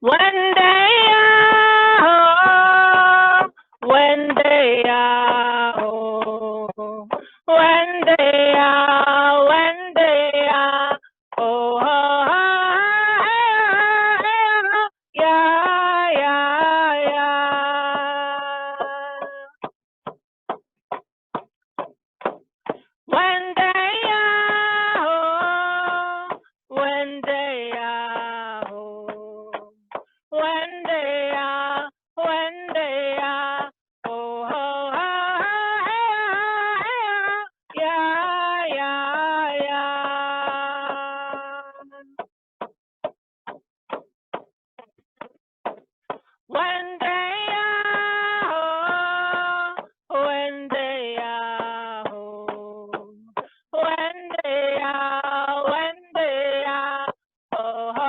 When they are home, when they are oh, yeah, yeah, yeah. When they are home, when they are home, when they are, oh, yeah, yeah, yeah. When they are home, when they are home, when they are, oh,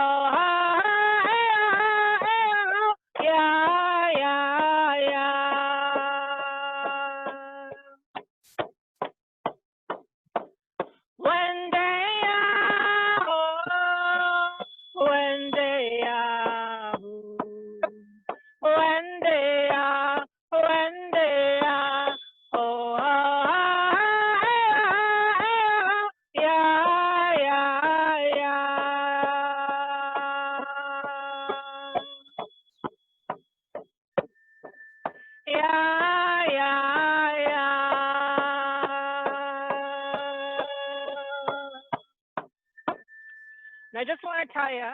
yeah, yeah, yeah. When they are home, when they are home, when they are, oh, yeah, yeah, yeah. Yeah, yeah, yeah. And I just want to tell you,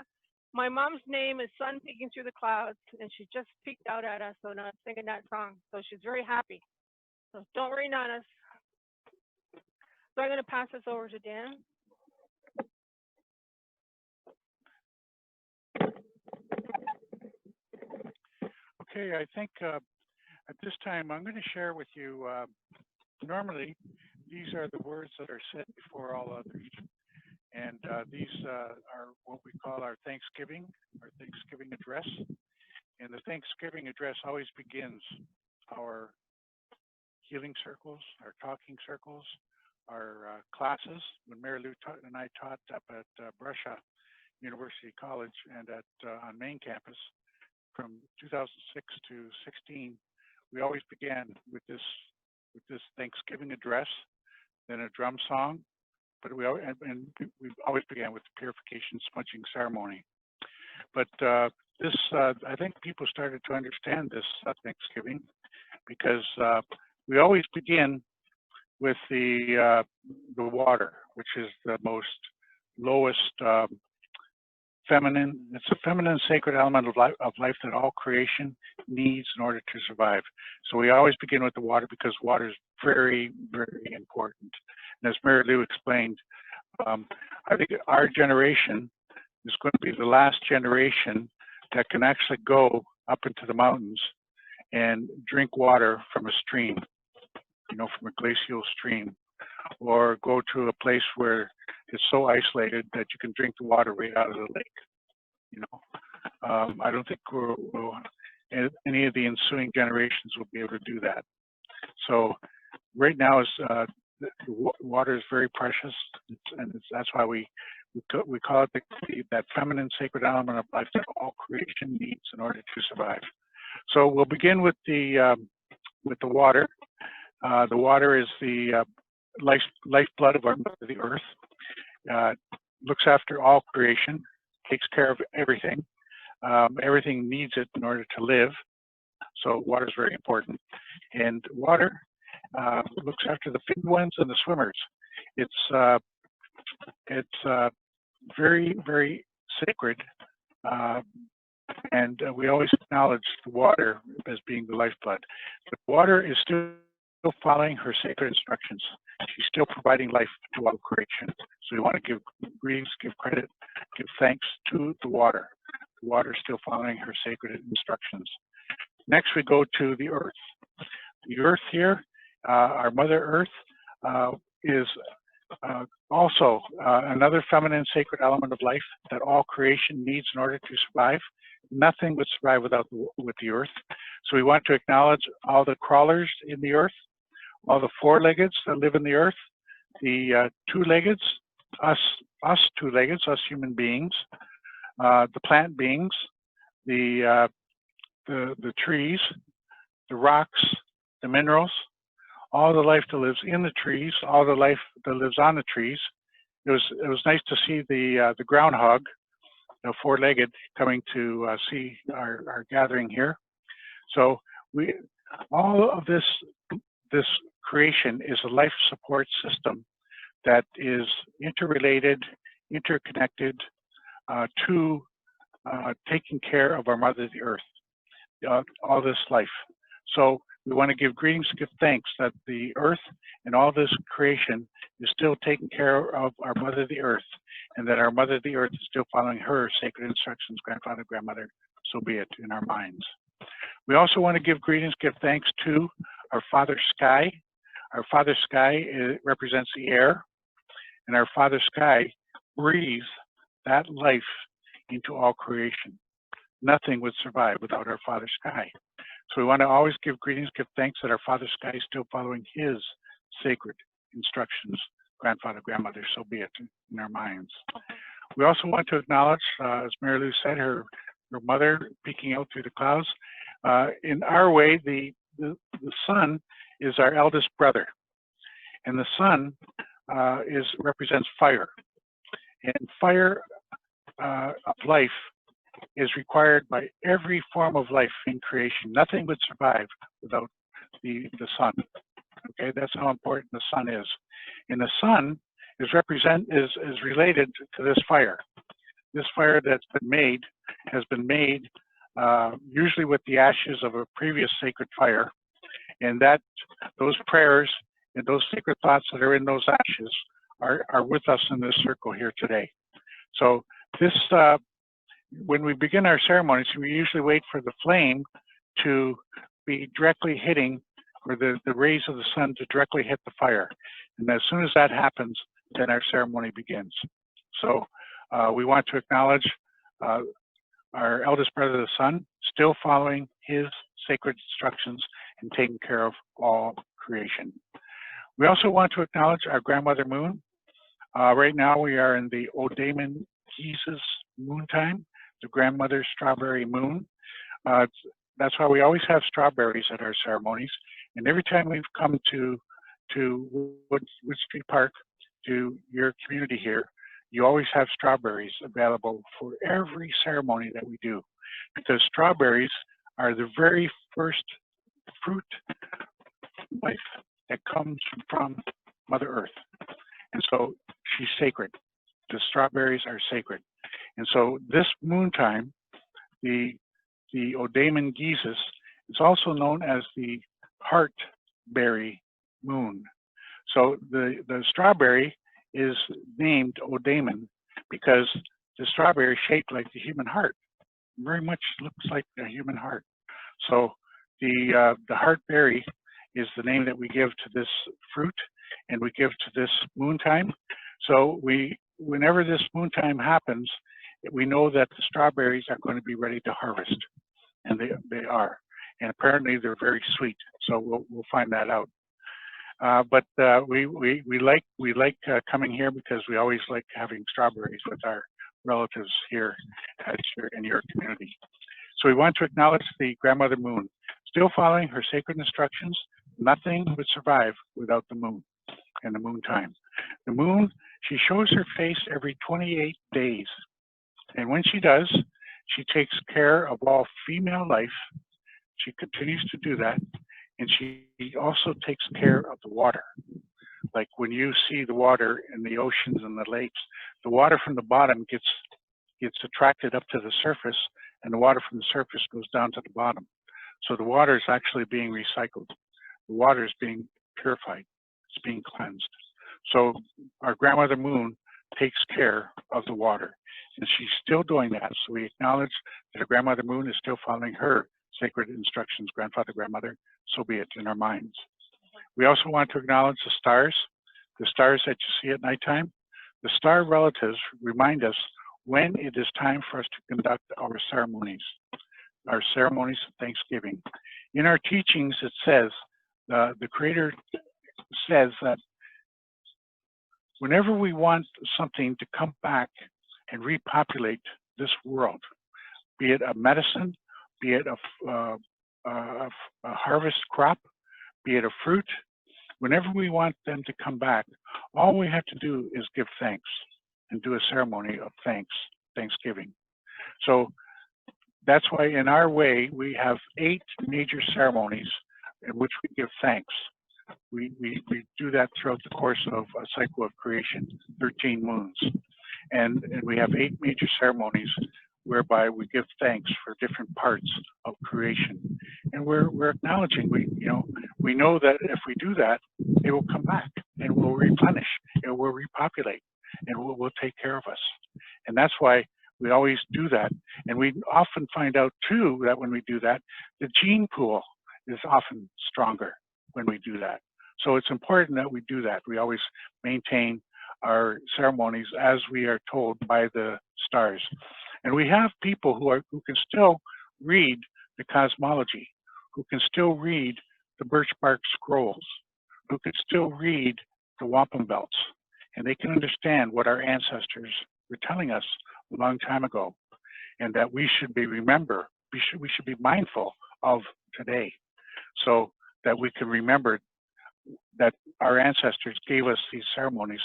my mom's name is Sun Peeking Through the Clouds, and she just peeked out at us, so now I'm singing that song. So she's very happy. So don't rain on us. So I'm going to pass this over to Dan. Okay, I think at this time I'm going to share with you, normally these are the words that are said before all others. And these are what we call our Thanksgiving address. And the Thanksgiving address always begins our healing circles, our talking circles, our classes. When Mary Lou and I taught up at Brusha University College and at on main campus from 2006 to 16, we always began with this Thanksgiving address, then a drum song, but we always began with the purification smudging ceremony. But this, I think people started to understand this Thanksgiving because we always begin with the water, which is the most lowest feminine. It's a feminine sacred element of life that all creation needs in order to survive. So we always begin with the water because water is very, very important. And as Mary Lou explained, I think our generation is going to be the last generation that can actually go up into the mountains and drink water from a stream, from a glacial stream, or go to a place where it's so isolated that you can drink the water right out of the lake. I don't think any of the ensuing generations will be able to do that. So right now, water is very precious, and that's why we call it that feminine sacred element of life that all creation needs in order to survive. So we'll begin with the water. The water is the lifeblood of our mother, the earth. Looks after all creation, takes care of everything. Everything needs it in order to live. So water is very important. And water looks after the feed ones and the swimmers. It's very, very sacred. And we always acknowledge the water as being the lifeblood. But water is still following her sacred instructions. She's still providing life to all creation. So we want to give greetings, give credit, give thanks to the water. The water is still following her sacred instructions. Next, we go to the earth. The earth here, our Mother Earth, is also another feminine sacred element of life that all creation needs in order to survive. Nothing would survive without the earth. So we want to acknowledge all the crawlers in the earth, all the four-leggeds that live in the earth, the two-leggeds, us two-leggeds, us human beings, the plant beings, the trees, the rocks, the minerals, all the life that lives in the trees, all the life that lives on the trees. It was nice to see the groundhog, the four-legged, coming to see our gathering here. So all of this creation is a life support system that is interrelated, interconnected to taking care of our mother, the earth, all this life. So we want to give greetings, give thanks that the earth and all this creation is still taking care of our mother, the earth, and that our mother, the earth, is still following her sacred instructions, grandfather, grandmother, so be it in our minds. We also want to give greetings, give thanks to our Father Sky. Our Father Sky represents the air, and our Father Sky breathes that life into all creation. Nothing would survive without our Father Sky. So we want to always give greetings, give thanks that our Father Sky is still following his sacred instructions, grandfather, grandmother, so be it in our minds. We also want to acknowledge, as Mary Lou said, her mother peeking out through the clouds. In our way, the sun is our eldest brother, and the sun represents fire, and fire of life is required by every form of life in creation. Nothing would survive without the sun. Okay, that's how important the sun is. And the sun is related to this fire. This fire that's been made has been made usually with the ashes of a previous sacred fire, And those prayers and those sacred thoughts that are in those ashes are with us in this circle here today. So this, when we begin our ceremonies, we usually wait for the flame to be directly hitting, or the rays of the sun to directly hit the fire. And as soon as that happens, then our ceremony begins. So we want to acknowledge our eldest brother, the sun, still following his sacred instructions and taking care of all creation. We also want to acknowledge our grandmother moon. Right now we are in the Odamen Jesus moon time, the grandmother strawberry moon. That's why we always have strawberries at our ceremonies. And every time we've come to Wood Street Park, to your community here, you always have strawberries available for every ceremony that we do, because strawberries are the very first fruit life that comes from Mother Earth. And so she's sacred. The strawberries are sacred. And so this moon time, the Odamen Jesus is also known as the heartberry moon. So the strawberry is named Odamen because the strawberry is shaped like the human heart. Very much looks like a human heart. So the heartberry is the name that we give to this fruit, and we give to this moon time. So whenever this moon time happens, we know that the strawberries are going to be ready to harvest, and they are. And apparently they're very sweet. So we'll find that out. But we like coming here because we always like having strawberries with our relatives here in your community. So we want to acknowledge the grandmother moon. Still following her sacred instructions, nothing would survive without the moon and the moon time. The moon, she shows her face every 28 days. And when she does, she takes care of all female life. She continues to do that. And she also takes care of the water. Like when you see the water in the oceans and the lakes, the water from the bottom gets attracted up to the surface, and the water from the surface goes down to the bottom. So the water is actually being recycled. The water is being purified. It's being cleansed. So our grandmother moon takes care of the water, and she's still doing that. So we acknowledge that our grandmother moon is still following her sacred instructions, grandfather, grandmother, so be it in our minds. We also want to acknowledge the stars that you see at nighttime. The star relatives remind us when it is time for us to conduct our ceremonies of Thanksgiving. In our teachings, it says, the Creator says that whenever we want something to come back and repopulate this world, be it a medicine, be it a harvest crop, be it a fruit, whenever we want them to come back, all we have to do is give thanks and do a ceremony of Thanksgiving. So that's why in our way, we have 8 major ceremonies in which we give thanks. We do that throughout the course of a cycle of creation, 13 moons. And we have 8 major ceremonies whereby we give thanks for different parts of creation. And we're acknowledging, we know that if we do that, it will come back and will replenish, it will repopulate, and will take care of us. And that's why we always do that. And we often find out too that when we do that, the gene pool is often stronger when we do that. So it's important that we do that. We always maintain our ceremonies as we are told by the stars. And we have people who can still read the cosmology, who can still read the birch bark scrolls, who can still read the wampum belts, and they can understand what our ancestors were telling us a long time ago, and that we should be we should be mindful of today, so that we can remember that our ancestors gave us these ceremonies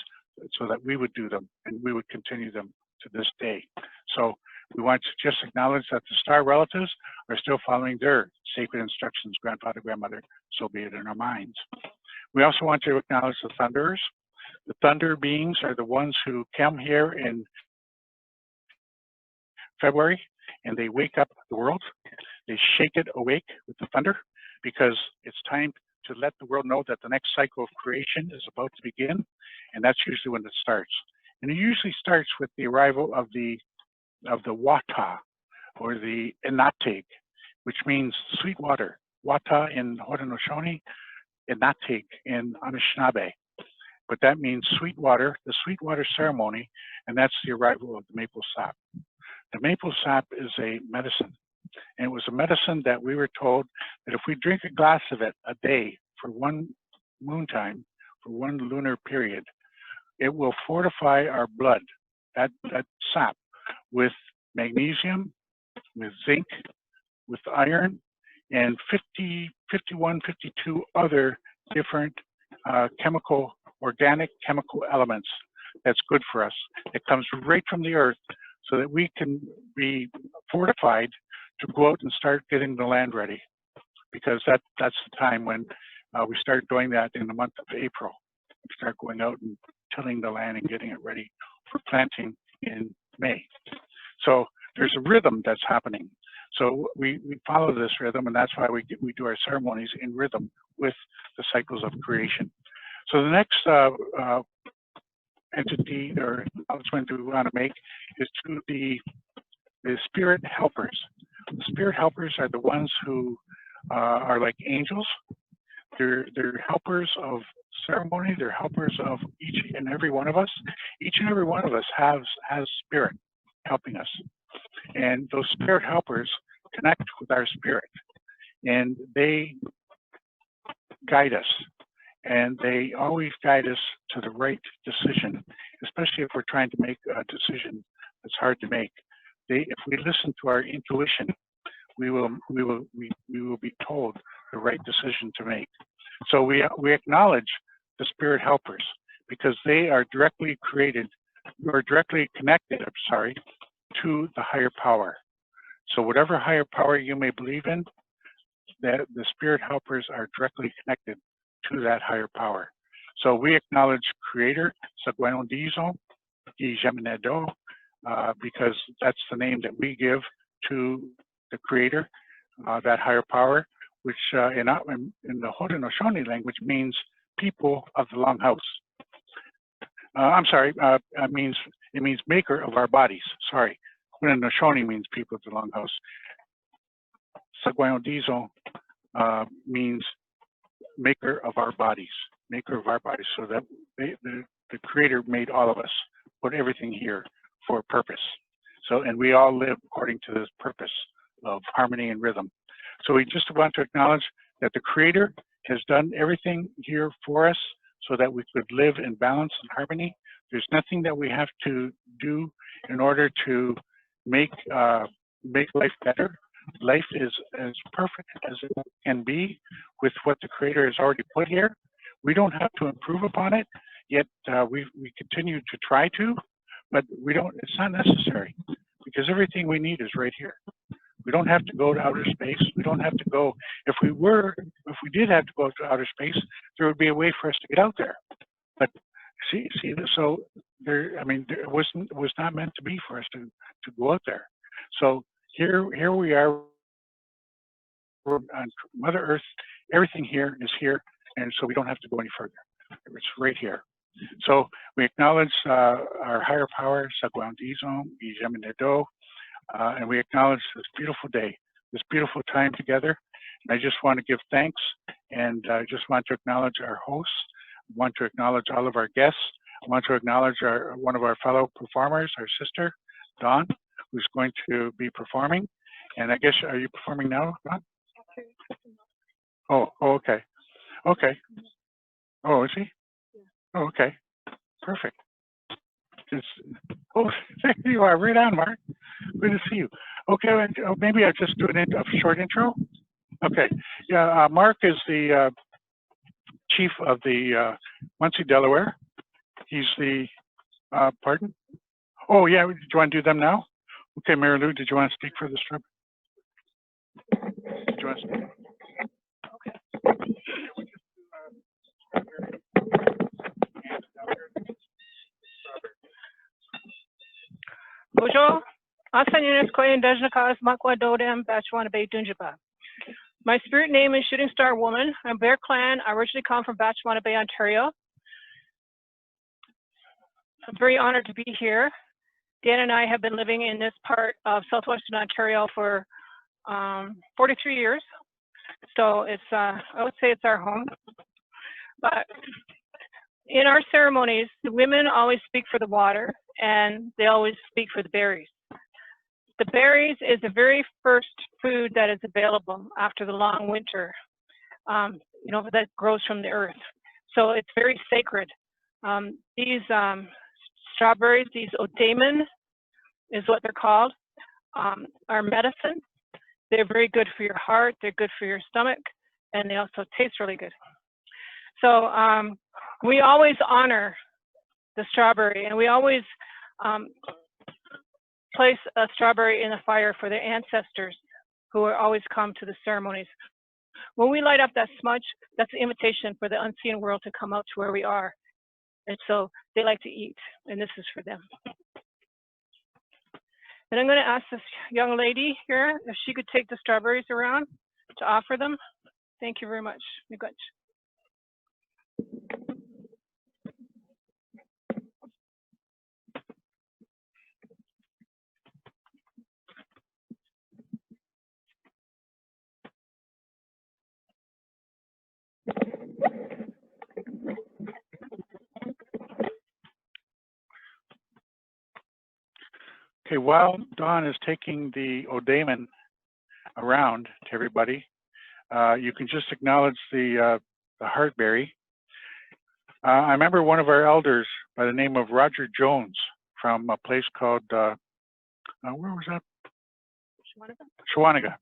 so that we would do them and we would continue them to this day. So we want to just acknowledge that the star relatives are still following their sacred instructions, grandfather, grandmother, so be it in our minds. We also want to acknowledge the thunderers. The thunder beings are the ones who come here in February and they wake up the world. They shake it awake with the thunder because it's time to let the world know that the next cycle of creation is about to begin, and that's usually when it starts. And it usually starts with the arrival of the Wata, or the Enatig, which means sweet water. Wata in Haudenosaunee, Enatig in Anishinaabe. But that means sweet water, the sweet water ceremony, and that's the arrival of the maple sap. The maple sap is a medicine, and it was a medicine that we were told that if we drink a glass of it a day for one moon time, for one lunar period, it will fortify our blood, that sap, with magnesium, with zinc, with iron, and 51, 52 other different organic chemical elements that's good for us. It comes right from the earth so that we can be fortified to go out and start getting the land ready. Because that's the time when we start doing that in the month of April. We start going out and tilling the land and getting it ready for planting in May. So there's a rhythm that's happening. So we follow this rhythm, and that's why we do our ceremonies in rhythm with the cycles of creation. So the next entity or announcement we want to make is to the spirit helpers. The spirit helpers are the ones who are like angels. They're helpers of ceremony. They're helpers of each and every one of us. Each and every one of us has spirit helping us. And those spirit helpers connect with our spirit, and they guide us, and they always guide us to the right decision, especially if we're trying to make a decision that's hard to make. If we listen to our intuition, we will be told the right decision to make. So we acknowledge the spirit helpers because they are directly created, or directly connected, to the higher power. So whatever higher power you may believe in, the spirit helpers are directly connected to that higher power. So we acknowledge Creator, Asayenes, because that's the name that we give to the Creator, that higher power, which in the Haudenosaunee language means people of the Longhouse. It means maker of our bodies. Sorry, Haudenosaunee means people of the Longhouse. Asayenes means maker of our bodies, so that the Creator made all of us, put everything here for a purpose. So, and we all live according to this purpose of harmony and rhythm. So we just want to acknowledge that the Creator has done everything here for us so that we could live in balance and harmony. There's nothing that we have to do in order to make life better. Life is as perfect as it can be with what the Creator has already put here. We don't have to improve upon it, yet we continue to try to, but we don't. It's not necessary because everything we need is right here. We don't have to go to outer space. We don't have to go. If we did have to go to outer space, there would be a way for us to get out there. But see, so there. I mean, it was not meant to be for us to go out there. So here we are. We're on Mother Earth. Everything here is here, and so we don't have to go any further. It's right here. So we acknowledge our higher power, and we acknowledge this beautiful day, this beautiful time together. And I just want to give thanks, and I just want to acknowledge our hosts. I want to acknowledge all of our guests. I want to acknowledge one of our fellow performers, our sister, Dawn, who's going to be performing. And I guess, are you performing now, Dawn? Oh, okay. Okay. Oh, is he? Oh, okay. Perfect. Oh, there you are, right on, Mark. Good to see you. Okay, maybe I'll just do a short intro. Okay, yeah, Mark is the chief of the Munsee, Delaware. He's the, pardon? Oh, yeah, did you want to do them now? Okay, Mary Lou, did you want to speak for this trip? Did you want to speak? Okay. Bonjour. Asayenes koyin dajnakas makwa dodem bachwana bay dunjaba. My spirit name is Shooting Star Woman. I'm Bear Clan. I originally come from Batchewana Bay, Ontario. I'm very honored to be here. Dan and I have been living in this part of southwestern Ontario for 43 years. So it's, I would say it's our home. But in our ceremonies, the women always speak for the water and they always speak for the berries. The berries is the very first food that is available after the long winter, you know, that grows from the earth. So it's very sacred. These strawberries, these odamen is what they're called, are medicine. They're very good for your heart, they're good for your stomach, and they also taste really good. So we always honor the strawberry, and we always place a strawberry in the fire for their ancestors who are always come to the ceremonies. When we light up that smudge, that's an invitation for the unseen world to come out to where we are. And so they like to eat, and this is for them. And I'm going to ask this young lady here if she could take the strawberries around to offer them. Thank you very much. Okay, while Dawn is taking the odamen around to everybody, you can just acknowledge the heartberry. I remember one of our elders by the name of Roger Jones from a place called, where was that? Shawanaga.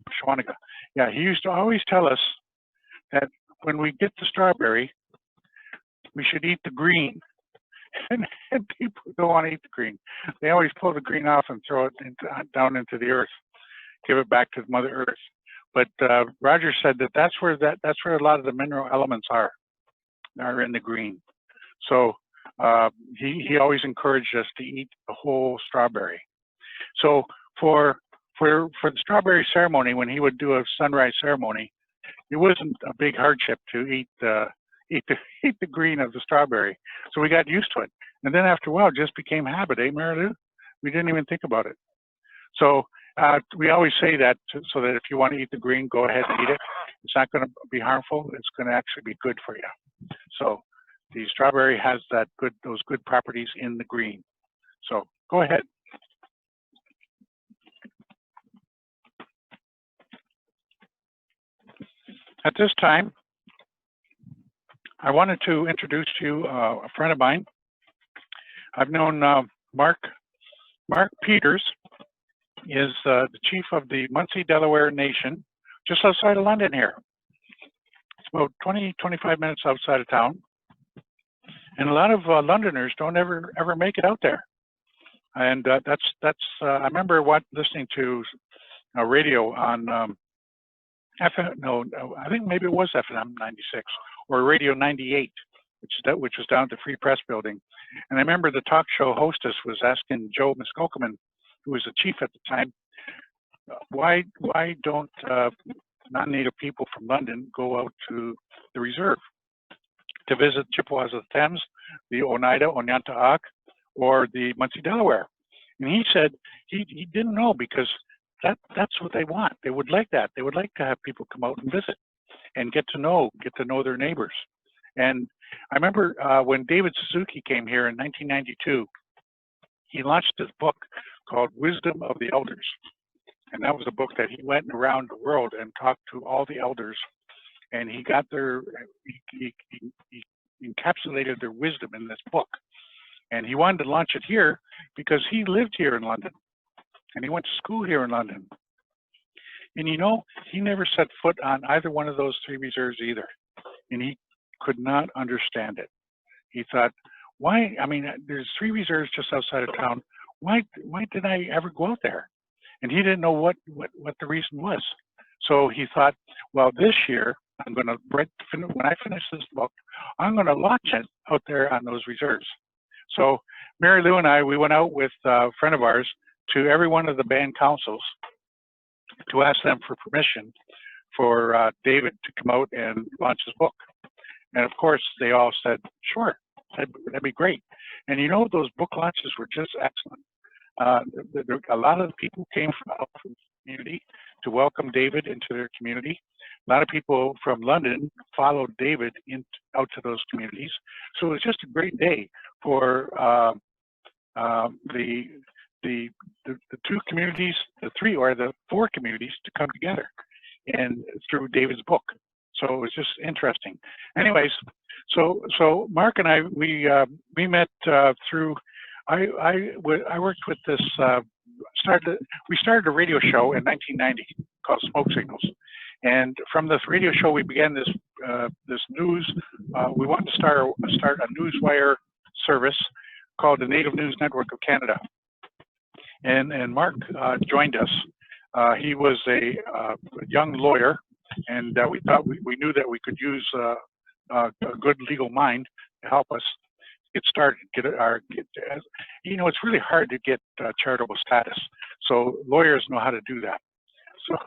Yeah, he used to always tell us that when we get the strawberry, we should eat the green. And people don't want to eat the green. They always pull the green off and throw it down into the earth, give it back to Mother Earth. But Roger said that that's where a lot of the mineral elements are in the green. So he always encouraged us to eat the whole strawberry. So for the strawberry ceremony, when he would do a sunrise ceremony, it wasn't a big hardship to eat the green of the strawberry. So we got used to it. And then after a while, it just became habit, eh, Mary Lou? We didn't even think about it. So we always say that so that if you want to eat the green, go ahead and eat it. It's not going to be harmful. It's going to actually be good for you. So the strawberry has those good properties in the green. So go ahead. At this time, I wanted to introduce to you a friend of mine. I've known Mark Peters is the chief of the Munsee, Delaware Nation, just outside of London here. It's about 20-25 minutes outside of town. And a lot of Londoners don't ever make it out there. And I remember listening to a radio on FM, no, I think maybe it was FM 96 or Radio 98, which was down at the Free Press Building. And I remember the talk show hostess was asking Joe Muskokoman, who was the chief at the time, why don't non-native people from London go out to the reserve to visit Chippewas of the Thames, the Oneida, Oneonta-Ak, or the Munsee, Delaware? And he said he didn't know, because that's what they want. They would like that. They would like to have people come out and visit and get to know their neighbors. And I remember when David Suzuki came here in 1992, he launched this book called Wisdom of the Elders. And that was a book that he went around the world and talked to all the elders, and he encapsulated their wisdom in this book. And he wanted to launch it here because he lived here in London and he went to school here in London. And you know, he never set foot on either one of those three reserves either. And he could not understand it. He thought, why? I mean, there's three reserves just outside of town. Why did I ever go out there? And he didn't know what the reason was. So he thought, well, this year I'm going to, when I finish this book, I'm going to launch it out there on those reserves. So Mary Lou and I, we went out with a friend of ours to every one of the band councils to ask them for permission for David to come out and launch his book. And of course, they all said, sure, that'd be great. And you know, those book launches were just excellent. A lot of the people came from the community to welcome David into their community. A lot of people from London followed David out to those communities. So it was just a great day for the two communities, the three or the four communities to come together and through David's book. So it was just interesting. Anyways, so Mark and I, we met through, I worked with this, we started a radio show in 1990 called Smoke Signals. And from this radio show, we began this news, we wanted to start a newswire service called the Native News Network of Canada. And Mark joined us. He was a young lawyer, and we thought we knew that we could use a good legal mind to help us get started. You know, it's really hard to get charitable status. So lawyers know how to do that. So,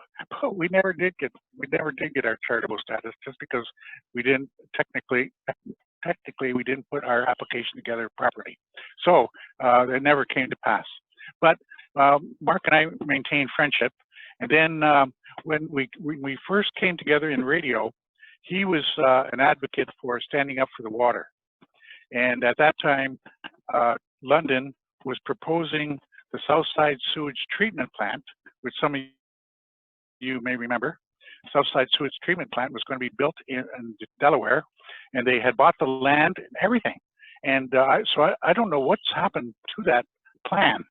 but we never did get our charitable status just because we didn't technically we didn't put our application together properly. So it never came to pass. But Mark and I maintained friendship. And then when we first came together in radio, he was an advocate for standing up for the water. And at that time, London was proposing the Southside Sewage Treatment Plant, which some of you may remember. Southside Sewage Treatment Plant was going to be built in Delaware, and they had bought the land and everything. And so I don't know what's happened to that plan,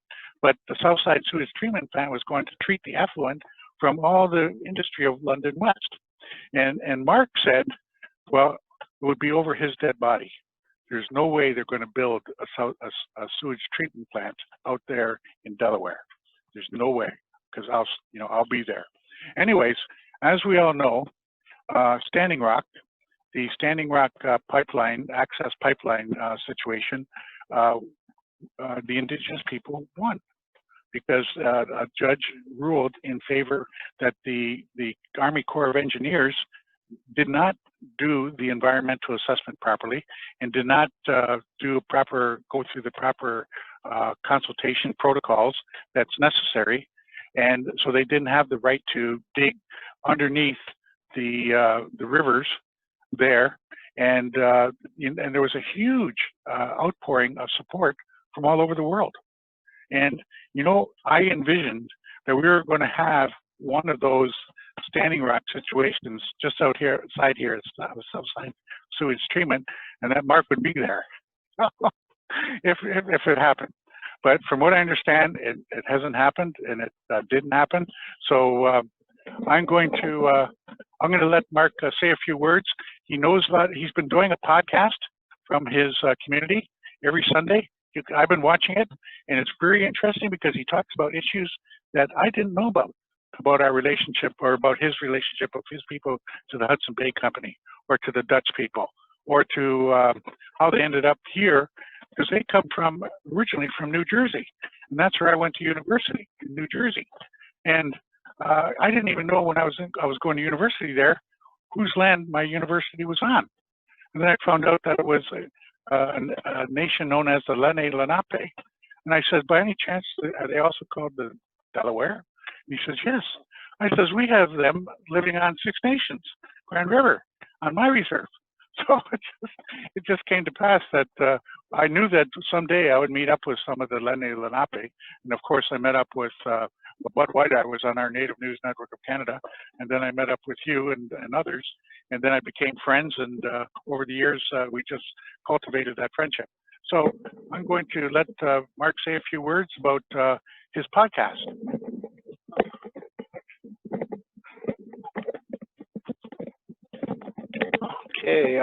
but the Southside Sewage Treatment Plant was going to treat the effluent from all the industry of London West. And Mark said, well, it would be over his dead body. There's no way they're going to build a sewage treatment plant out there in Delaware. There's no way, because I'll be there. Anyways, as we all know, Standing Rock, the Standing Rock pipeline, access pipeline situation, the Indigenous people won, because a judge ruled in favor that the Army Corps of Engineers did not do the environmental assessment properly and did not go through the proper consultation protocols that's necessary. And so they didn't have the right to dig underneath the rivers there. And there was a huge outpouring of support from all over the world. And, you know, I envisioned that we were going to have one of those Standing Rock situations just outside here, Southside Sewage Treatment, and that Mark would be there if it happened. But from what I understand, it hasn't happened, and it didn't happen. So I'm going to let Mark say a few words. He knows about it. He's been doing a podcast from his community every Sunday. I've been watching it, and it's very interesting because he talks about issues that I didn't know about our relationship, or about his relationship of his people to the Hudson Bay Company, or to the Dutch people, or to how they ended up here, because they come originally from New Jersey, and that's where I went to university, in New Jersey. And I didn't even know when I was going to university there whose land my university was on. And then I found out that it was a nation known as the Lenni Lenape. And I said, by any chance, are they also called the Delaware? And he says, yes. I says, we have them living on Six Nations, Grand River, on my reserve. So it just came to pass that I knew that someday I would meet up with some of the Lenni Lenape. And of course, I met up with Bud White-Eye was on our Native News Network of Canada. And then I met up with you and others. And then I became friends. And over the years, we just cultivated that friendship. So I'm going to let Mark say a few words about his podcast. Okay,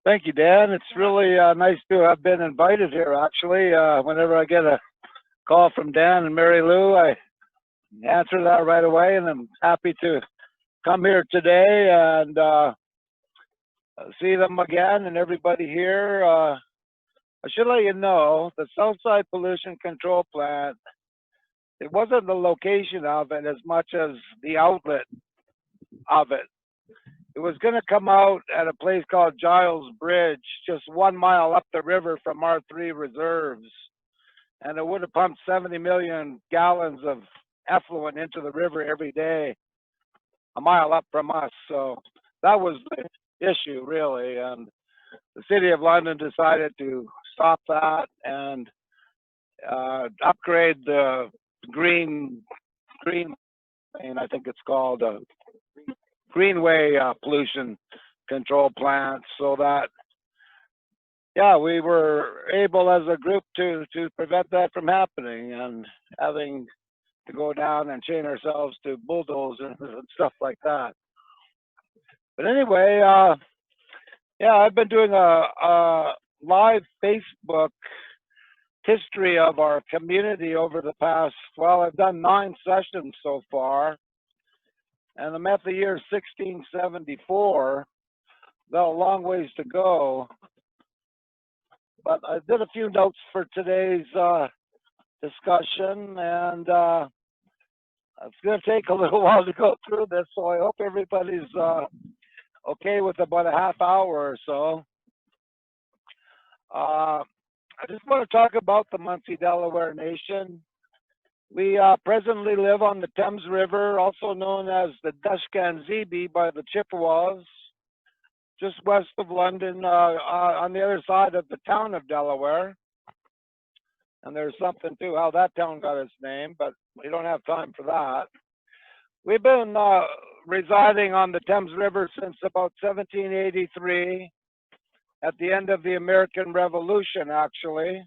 thank you, Dan. It's really nice to have been invited here, actually. Whenever I get a call from Dan and Mary Lou, I answer that right away, and I'm happy to come here today and see them again and everybody here. I should let you know, the Southside Pollution Control Plant, it wasn't the location of it as much as the outlet of it. It was going to come out at a place called Giles Bridge, just 1 mile up the river from our 3 reserves. And it would have pumped 70 million gallons of effluent into the river every day, a mile up from us. So that was the issue, really. And the City of London decided to stop that and upgrade the green, and I think it's called Greenway pollution control plant, so that, yeah, we were able as a group to prevent that from happening and having to go down and chain ourselves to bulldozers and stuff like that. But anyway, yeah, I've been doing a live Facebook history of our community over the past, well, I've done 9 sessions so far, and I'm at the year 1674. Got a long ways to go, but I did a few notes for today's discussion, and it's going to take a little while to go through this, so I hope everybody's okay with about a half hour or so. I just want to talk about the Munsee Delaware Nation. We presently live on the Thames River, also known as the Deshkanzibi by the Chippewas, just west of London, on the other side of the town of Delaware. And there's something to how that town got its name, but we don't have time for that. We've been residing on the Thames River since about 1783, at the end of the American Revolution, actually.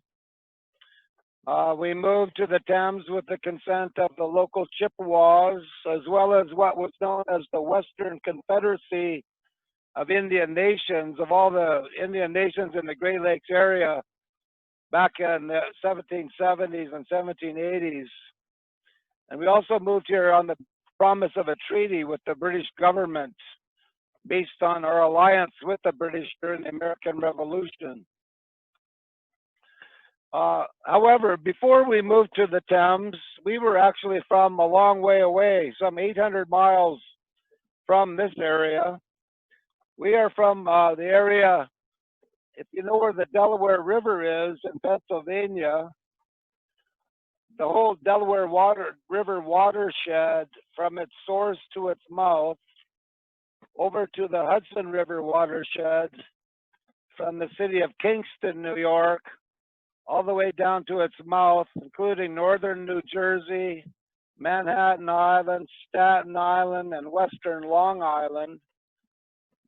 We moved to the Thames with the consent of the local Chippewas, as well as what was known as the Western Confederacy of Indian Nations, of all the Indian nations in the Great Lakes area back in the 1770s and 1780s. And we also moved here on the promise of a treaty with the British government based on our alliance with the British during the American Revolution. However, before we moved to the Thames, we were actually from a long way away, some 800 miles from this area. We are from the area, if you know where the Delaware River is in Pennsylvania, the whole Delaware River watershed from its source to its mouth, over to the Hudson River watershed from the city of Kingston, New York, all the way down to its mouth, including northern New Jersey, Manhattan Island, Staten Island, and western Long Island.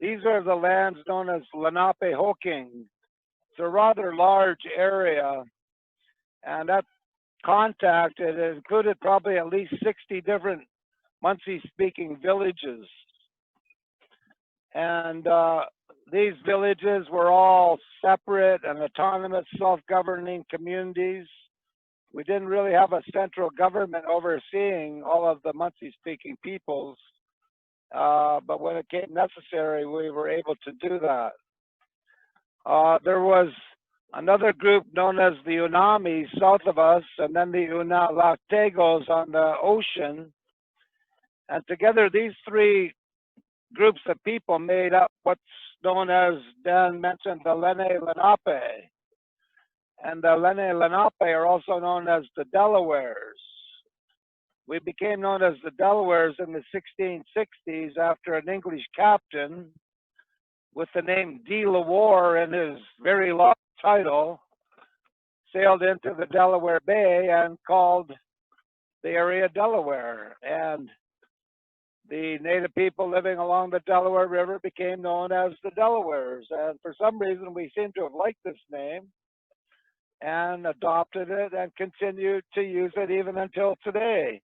These are the lands known as Lenapehoking. It's a rather large area, and that contact, it included probably at least 60 different Munsee-speaking villages. And these villages were all separate and autonomous self-governing communities. We didn't really have a central government overseeing all of the Munsee-speaking peoples, but when it came necessary, we were able to do that. There was another group known as the Unami south of us, and then the Unalategos on the ocean. And together, these 3 groups of people made up what's known as, Dan mentioned, the Lenni Lenape. And the Lenni Lenape are also known as the Delawares. We became known as the Delawares in the 1660s after an English captain with the name de la Warr in his very long title sailed into the Delaware Bay and called the area Delaware. And the native people living along the Delaware River became known as the Delawares. And for some reason, we seem to have liked this name and adopted it and continued to use it even until today.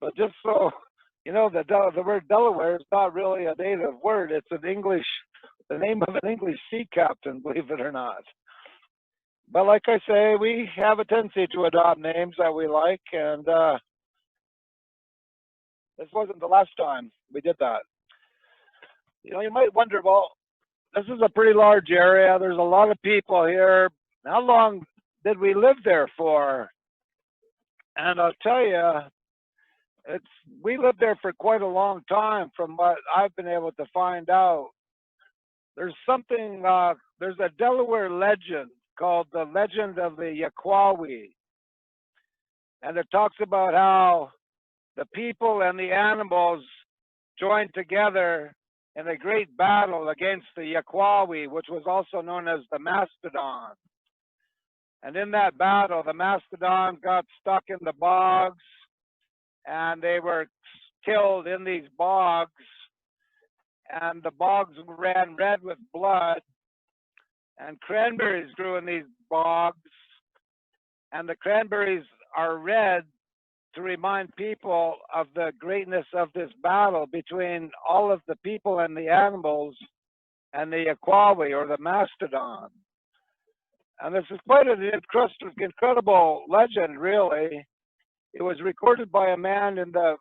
But just so you know, the word Delaware is not really a native word. It's an English, the name of an English sea captain, believe it or not. But like I say, we have a tendency to adopt names that we like, and this wasn't the last time we did that. You know, you might wonder, well, this is a pretty large area. There's a lot of people here. How long did we live there for? And I'll tell you, we lived there for quite a long time from what I've been able to find out. There's something, there's a Delaware legend called the Legend of the Yakwawi. And it talks about how the people and the animals joined together in a great battle against the Yakwawi, which was also known as the Mastodon. And in that battle, the Mastodon got stuck in the bogs, and they were killed in these bogs, and the bogs ran red with blood, and cranberries grew in these bogs, and the cranberries are red to remind people of the greatness of this battle between all of the people and the animals and the Yakwawi, or the Mastodon. And this is quite an incredible legend, really. It was recorded by a man in the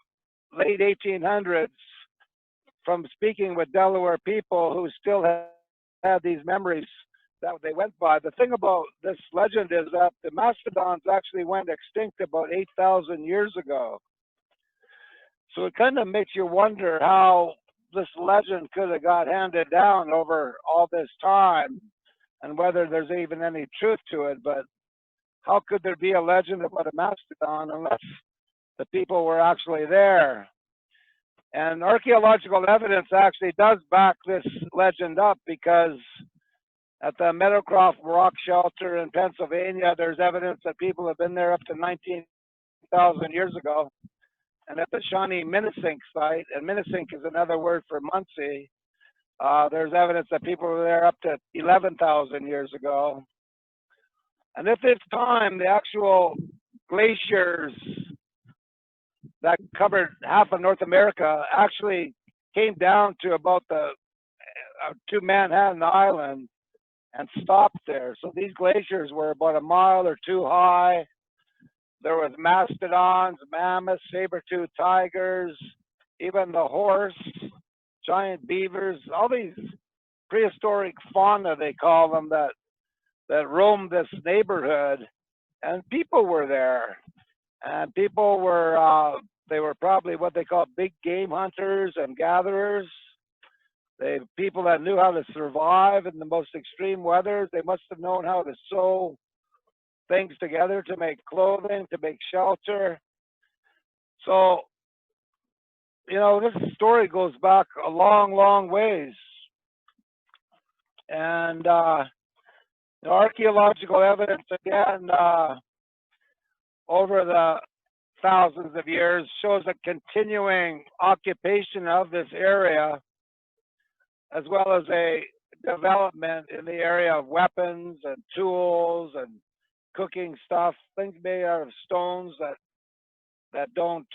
late 1800s from speaking with Delaware people who still had these memories that they went by. The thing about this legend is that the mastodons actually went extinct about 8,000 years ago. So it kind of makes you wonder how this legend could have got handed down over all this time, and whether there's even any truth to it. But how could there be a legend about a mastodon unless the people were actually there? And archaeological evidence actually does back this legend up, because at the Meadowcroft Rock Shelter in Pennsylvania, there's evidence that people have been there up to 19,000 years ago. And at the Shawnee Minisink site, and Minisink is another word for Munsee, there's evidence that people were there up to 11,000 years ago. And at this time, the actual glaciers that covered half of North America actually came down to about to Manhattan Island and stopped there. So these glaciers were about a mile or two high. There was mastodons, mammoths, saber-toothed tigers, even the horse, giant beavers, all these prehistoric fauna, they call them, that roamed this neighborhood. And people were there. And people were, they were probably what they call big game hunters and gatherers. People that knew how to survive in the most extreme weather. They must have known how to sew things together to make clothing, to make shelter. So, you know, this story goes back a long, long ways. And archaeological evidence, again, over the thousands of years, shows a continuing occupation of this area, as well as a development in the area of weapons and tools and cooking stuff, things made out of stones that don't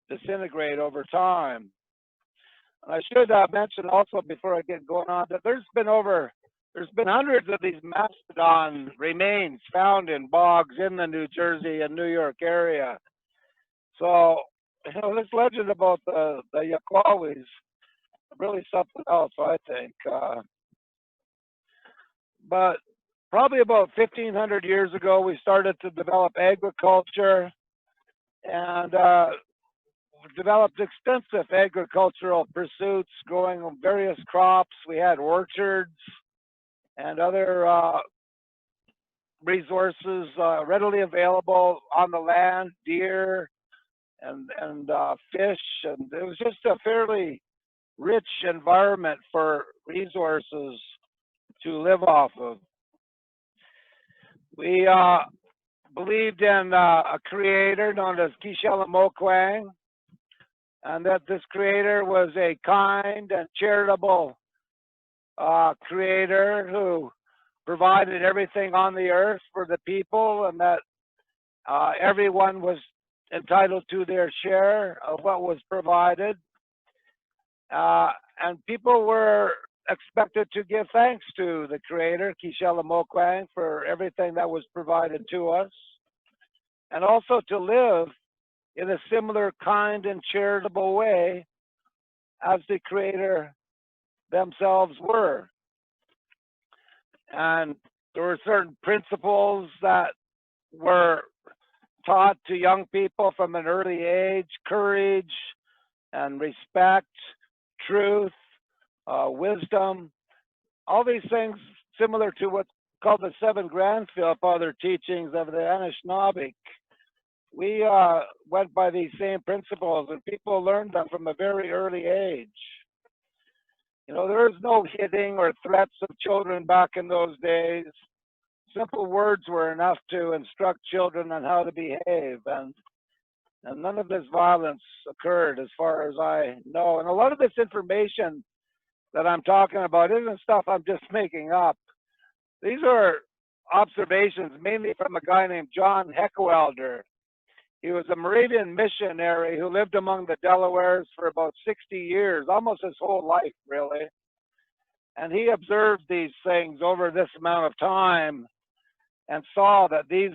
disintegrate over time. And I should mention also, before I get going on, that there's been hundreds of these mastodon remains found in bogs in the New Jersey and New York area. So, you know, this legend about the Yakwawis, really something else, I think. But probably about 1,500 years ago, we started to develop agriculture, and developed extensive agricultural pursuits, growing various crops. We had orchards and other resources readily available on the land, deer and fish, and it was just a fairly rich environment for resources to live off of. We believed in a creator known as Kishalimokwang, and that this creator was a kind and charitable creator who provided everything on the earth for the people, and that everyone was entitled to their share of what was provided. And people were expected to give thanks to the creator, Kishalimokwang, for everything that was provided to us, and also to live in a similar kind and charitable way as the creator themselves were. And there were certain principles that were taught to young people from an early age, courage and respect, truth, wisdom, all these things similar to what's called the seven grandfather teachings of the Anishinaabe. We went by these same principles, and people learned them from a very early age. You know, there was no hitting or threats of children back in those days. Simple words were enough to instruct children on how to behave, and none of this violence occurred as far as I know. And a lot of this information that I'm talking about isn't stuff I'm just making up. These are observations mainly from a guy named John Heckwelder. He was a Moravian missionary who lived among the Delawares for about 60 years, almost his whole life, really. And he observed these things over this amount of time and saw that this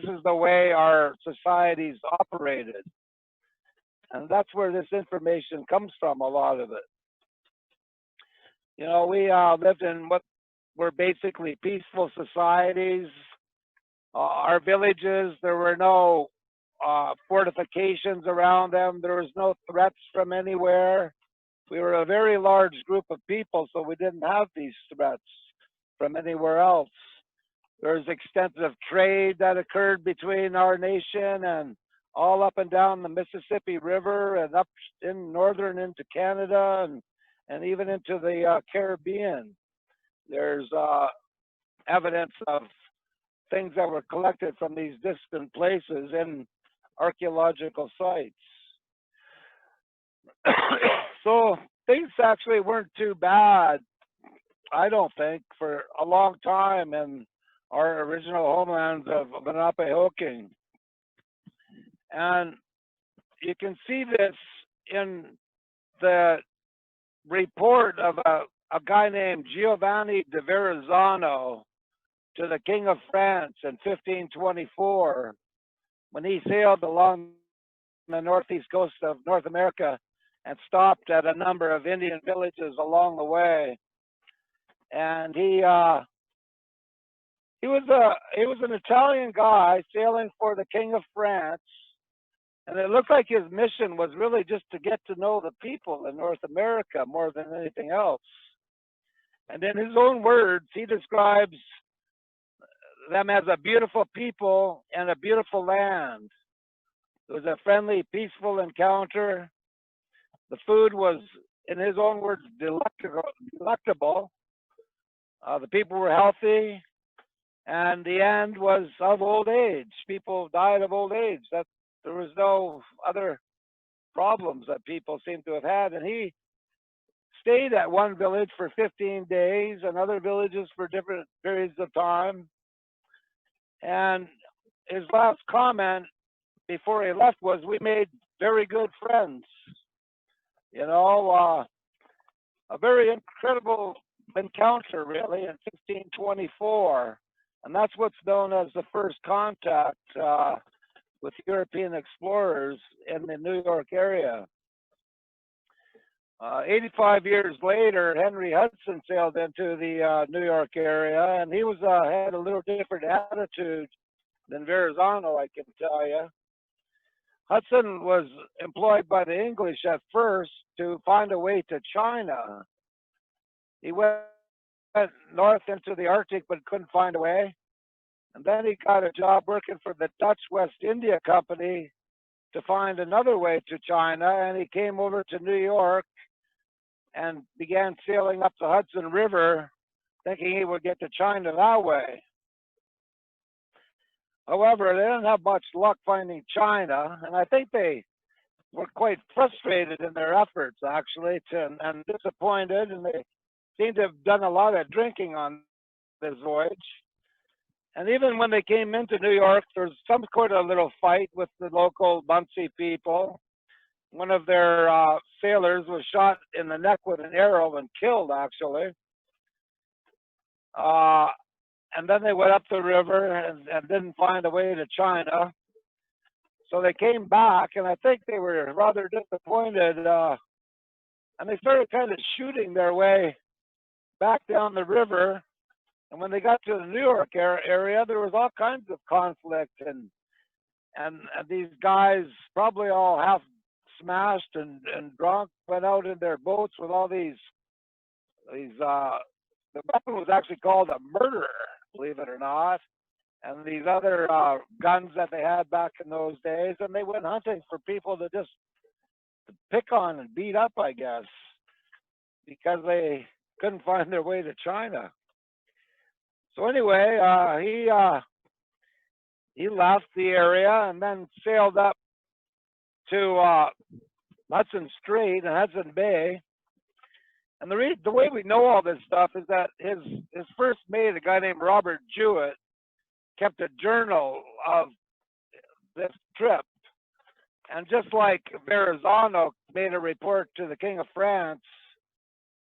is the way our societies operated. And that's where this information comes from, a lot of it. You know, we lived in what were basically peaceful societies. Our villages, there were no fortifications around them. There was no threats from anywhere. We were a very large group of people, so we didn't have these threats from anywhere else. There was extensive trade that occurred between our nation and all up and down the Mississippi River and up in northern into Canada and even into the Caribbean. There's evidence of things that were collected from these distant places in archaeological sites. So things actually weren't too bad, I don't think, for a long time in our original homelands of Lenape-Hoking. And you can see this in the report of a guy named Giovanni de Verrazzano to the King of France in 1524, when he sailed along the northeast coast of North America and stopped at a number of Indian villages along the way. And he was an Italian guy sailing for the King of France, and it looked like his mission was really just to get to know the people in North America more than anything else. And in his own words, he describes them as a beautiful people and a beautiful land. It was a friendly, peaceful encounter. The food was, in his own words, delectable. The people were healthy, and the end was of old age. People died of old age. That there was no other problems that people seem to have had. And he stayed at one village for 15 days and other villages for different periods of time. And his last comment before he left was, "We made very good friends." You know, a very incredible encounter, really, in 1524. And that's what's known as the first contact with European explorers in the New York area. 85 years later, Henry Hudson sailed into the New York area, and he had a little different attitude than Verrazzano, I can tell you. Hudson was employed by the English at first to find a way to China. He went north into the Arctic but couldn't find a way. And then he got a job working for the Dutch West India Company to find another way to China, and he came over to New York and began sailing up the Hudson River, thinking he would get to China that way. However, they didn't have much luck finding China, and I think they were quite frustrated in their efforts, actually, and disappointed, and they seemed to have done a lot of drinking on this voyage. And even when they came into New York, there was some sort of little fight with the local Munsee people. One of their sailors was shot in the neck with an arrow and killed, actually. And then they went up the river and didn't find a way to China. So they came back, and I think they were rather disappointed. And they started kind of shooting their way back down the river. And when they got to the New York area, there was all kinds of conflict and And these guys, probably all half smashed and drunk, went out in their boats with all these the weapon was actually called a murderer, believe it or not, and these other guns that they had back in those days, and they went hunting for people to just pick on and beat up, I guess, because they couldn't find their way to China. So anyway, he left the area and then sailed up to Hudson Strait and Hudson Bay. And the way we know all this stuff is that his first mate, a guy named Robert Jewett, kept a journal of this trip. And just like Verrazano made a report to the King of France,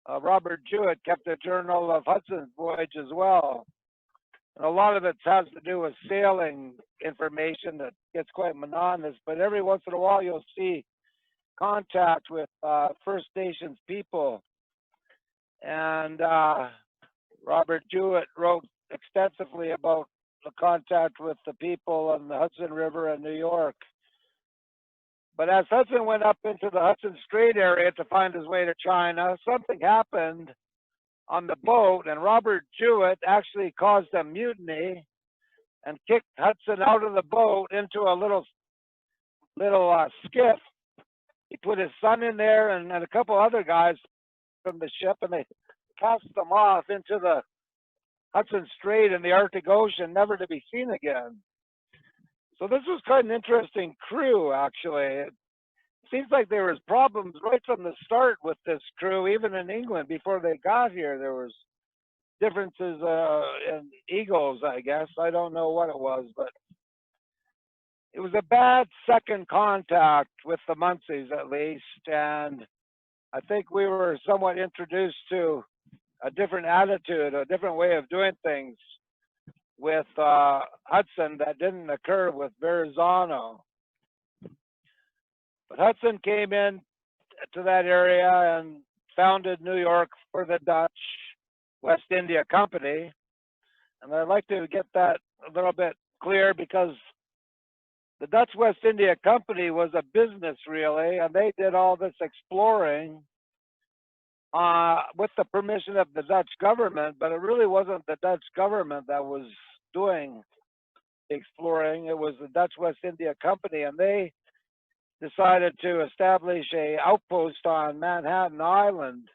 Robert Jewett kept a journal of Hudson's voyage as well. And a lot of it has to do with sailing information that gets quite monotonous, but every once in a while you'll see contact with First Nations people. And Robert Jewett wrote extensively about the contact with the people on the Hudson River in New York. But as Hudson went up into the Hudson Strait area to find his way to China, something happened on the boat, and Robert Jewett actually caused a mutiny and kicked Hudson out of the boat into a little skiff. He put his son in there and a couple other guys from the ship, and they cast them off into the Hudson Strait in the Arctic Ocean, never to be seen again. So this was quite an interesting crew, actually. It seems like there was problems right from the start with this crew, even in England before they got here. There was differences in egos, I guess. I don't know what it was, but it was a bad second contact with the Munsees, at least. And I think we were somewhat introduced to a different attitude, a different way of doing things with Hudson that didn't occur with Verrazano. But Hudson came in to that area and founded New York for the Dutch West India Company. And I'd like to get that a little bit clear, because the Dutch West India Company was a business, really, and they did all this exploring with the permission of the Dutch government, but it really wasn't the Dutch government that was doing the exploring. It was the Dutch West India Company, and they decided to establish a outpost on Manhattan Island.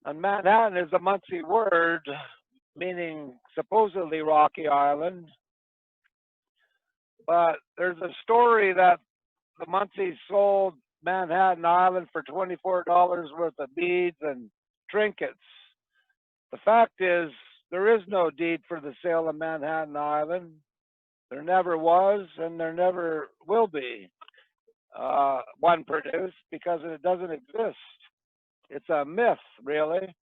And Manhattan is a Munsee word meaning supposedly Rocky Island. But there's a story that the Munsees sold Manhattan Island for $24 worth of beads and trinkets. The fact is, there is no deed for the sale of Manhattan Island. There never was, and there never will be one produced, because it doesn't exist. It's a myth, really.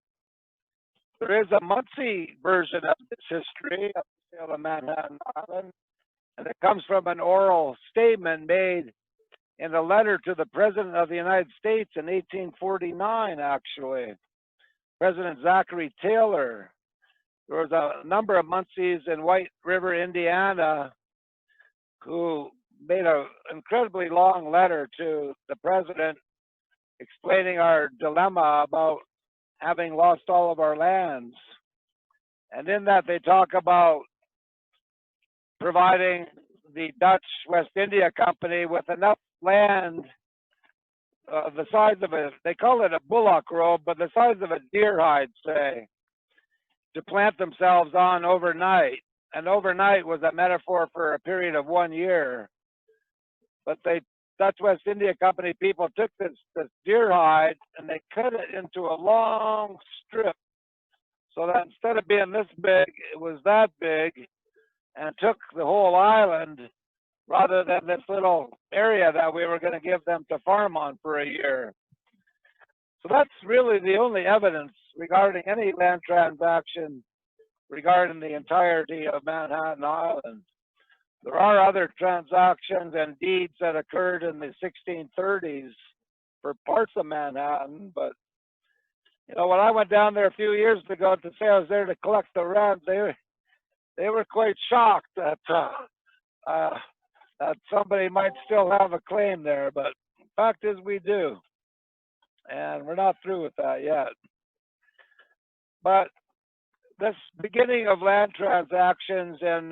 There is a Munsee version of this history of the sale of Manhattan Island, and it comes from an oral statement made in a letter to the President of the United States in 1849, actually. President Zachary Taylor. There was a number of Munsees in White River, Indiana, who made an incredibly long letter to the president explaining our dilemma about having lost all of our lands. And in that, they talk about providing the Dutch West India Company with enough land, the size of they call it a bullock robe, but the size of a deer hide, say, to plant themselves on overnight. And overnight was a metaphor for a period of 1 year. But the Dutch West India Company people took this deer hide and they cut it into a long strip, so that instead of being this big, it was that big, and took the whole island rather than this little area that we were going to give them to farm on for a year. So that's really the only evidence regarding any land transaction regarding the entirety of Manhattan Island. There are other transactions and deeds that occurred in the 1630s for parts of Manhattan, but you know, when I went down there a few years ago to say I was there to collect the rent, they were quite shocked that that somebody might still have a claim there, but fact is we do, and we're not through with that yet. But this beginning of land transactions in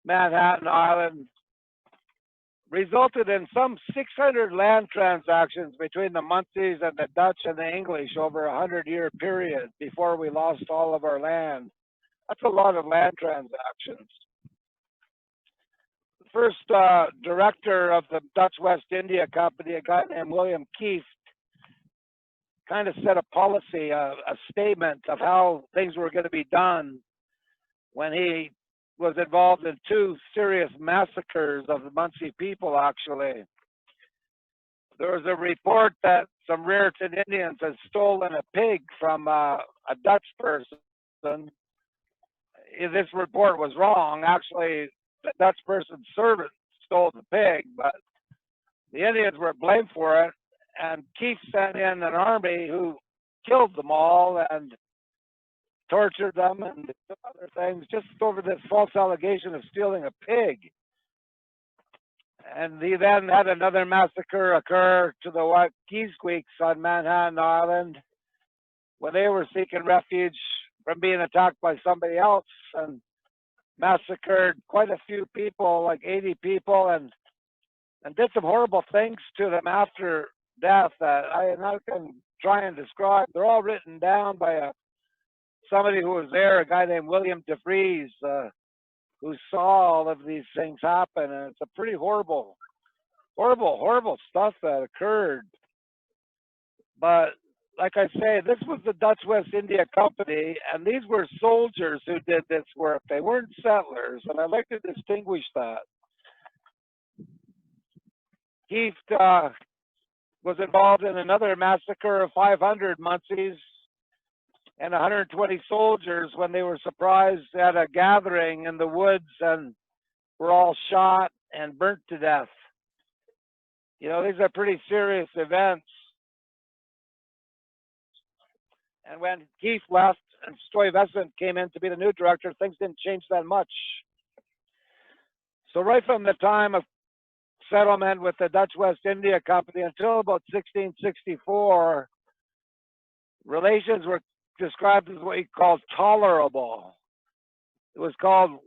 Manhattan Island resulted in some 600 land transactions between the Munsees and the Dutch and the English over a 100-year period before we lost all of our land. That's a lot of land transactions. The first director of the Dutch West India Company, a guy named William Keith, kind of set a policy, a statement of how things were going to be done when he was involved in 2 serious massacres of the Munsee people, actually. There was a report that some Raritan Indians had stolen a pig from a Dutch person. This report was wrong. Actually, the Dutch person's servant stole the pig, but the Indians were blamed for it, and Keith sent in an army who killed them all and tortured them and other things just over this false allegation of stealing a pig. And he then had another massacre occur to the Waikisqueaks on Manhattan Island when they were seeking refuge from being attacked by somebody else, and massacred quite a few people, like 80 people, and did some horrible things to them after death that I can try and describe. They're all written down by somebody who was there, a guy named William DeVries, who saw all of these things happen, and it's a pretty horrible stuff that occurred. But like I say, this was the Dutch West India Company, and these were soldiers who did this work. They weren't settlers, and I'd like to distinguish that. Keith was involved in another massacre of 500 Munsees and 120 soldiers when they were surprised at a gathering in the woods and were all shot and burnt to death. You know, these are pretty serious events. And when Keith left and Stuyvesant came in to be the new director, things didn't change that much. So right from the time of settlement with the Dutch West India Company until about 1664, relations were described as what he called tolerable. It was called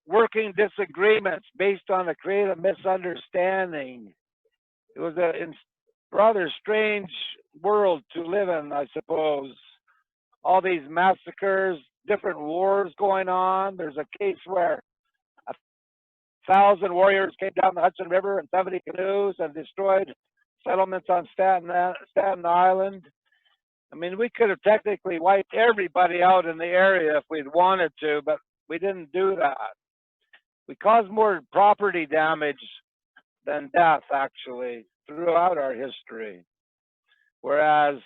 working disagreements based on a creative misunderstanding. It was a rather strange world to live in, I suppose. All these massacres, different wars going on. There's a case where 1,000 warriors came down the Hudson River in 70 canoes and destroyed settlements on Staten Island. I mean, we could have technically wiped everybody out in the area if we'd wanted to, but we didn't do that. We caused more property damage than death, actually, throughout our history, whereas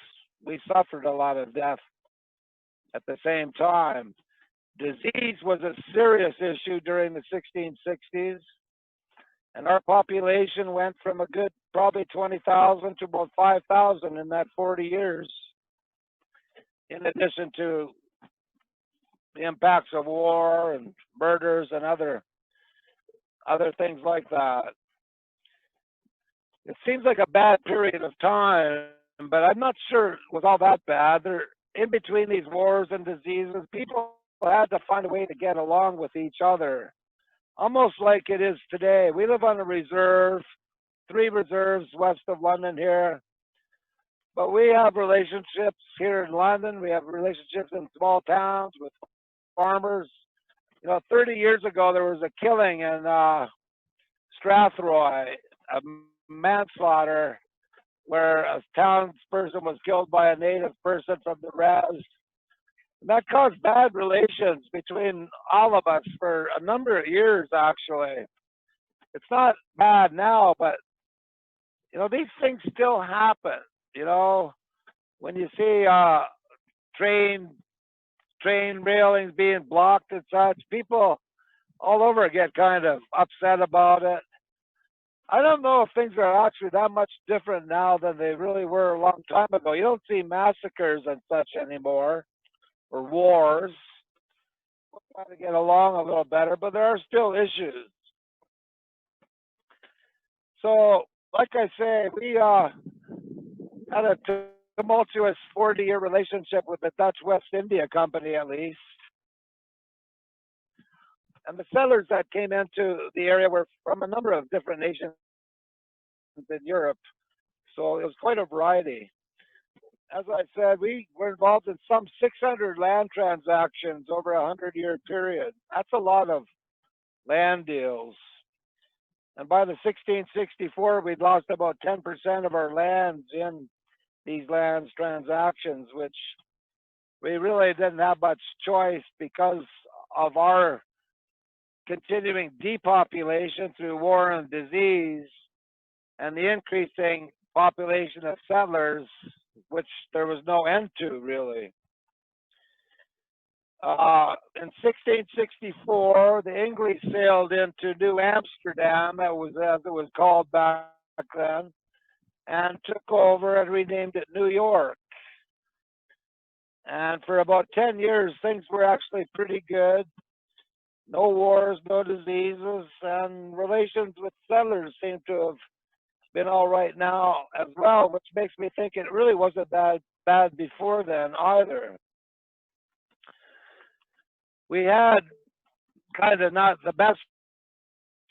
we suffered a lot of death at the same time. Disease was a serious issue during the 1660s, and our population went from a good probably 20,000 to about 5,000 in that 40 years, in addition to the impacts of war and murders and other things like that. It seems like a bad period of time, but I'm not sure it was all that bad. In between these wars and diseases, people had to find a way to get along with each other, almost like it is today. We live on a reserve, 3 reserves west of London here, but we have relationships here in London. We have relationships in small towns with farmers. You know, 30 years ago, there was a killing in Strathroy, a manslaughter, where a townsperson was killed by a native person from the res. And that caused bad relations between all of us for a number of years, actually. It's not bad now, but, you know, these things still happen. You know, when you see train railings being blocked and such, people all over get kind of upset about it. I don't know if things are actually that much different now than they really were a long time ago. You don't see massacres and such anymore, or wars. We're trying to get along a little better, but there are still issues. So, like I say, we had a tumultuous 40-year relationship with the Dutch West India Company, at least. And the settlers that came into the area were from a number of different nations in Europe. So it was quite a variety. As I said, we were involved in some 600 land transactions over a 100-year period. That's a lot of land deals. And by the 1664, we'd lost about 10% of our lands in these lands transactions, which we really didn't have much choice because of our continuing depopulation through war and disease and the increasing population of settlers, which there was no end to, really. In 1664, the English sailed into New Amsterdam, as it was called back then, and took over and renamed it New York. And for about 10 years, things were actually pretty good. No wars, no diseases, and relations with settlers seem to have been all right now as well, which makes me think it really wasn't that bad before then either. We had kind of not the best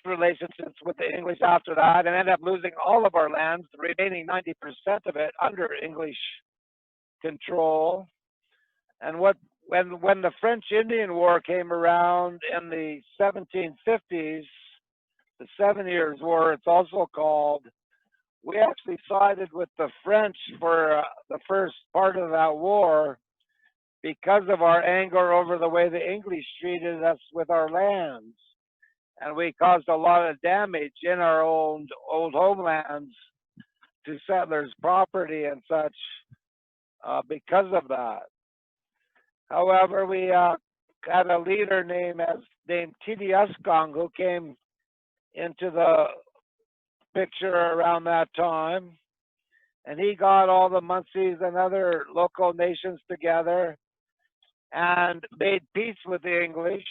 relationships with the English after that, and ended up losing all of our lands, the remaining 90% of it under English control. And when the French Indian War came around in the 1750s, the 7 Years' War, it's also called, we actually sided with the French for the first part of that war because of our anger over the way the English treated us with our lands. And we caused a lot of damage in our old homelands to settlers' property and such because of that. However, we had a leader named Tidiaskong who came into the picture around that time, and he got all the Munsees and other local nations together and made peace with the English.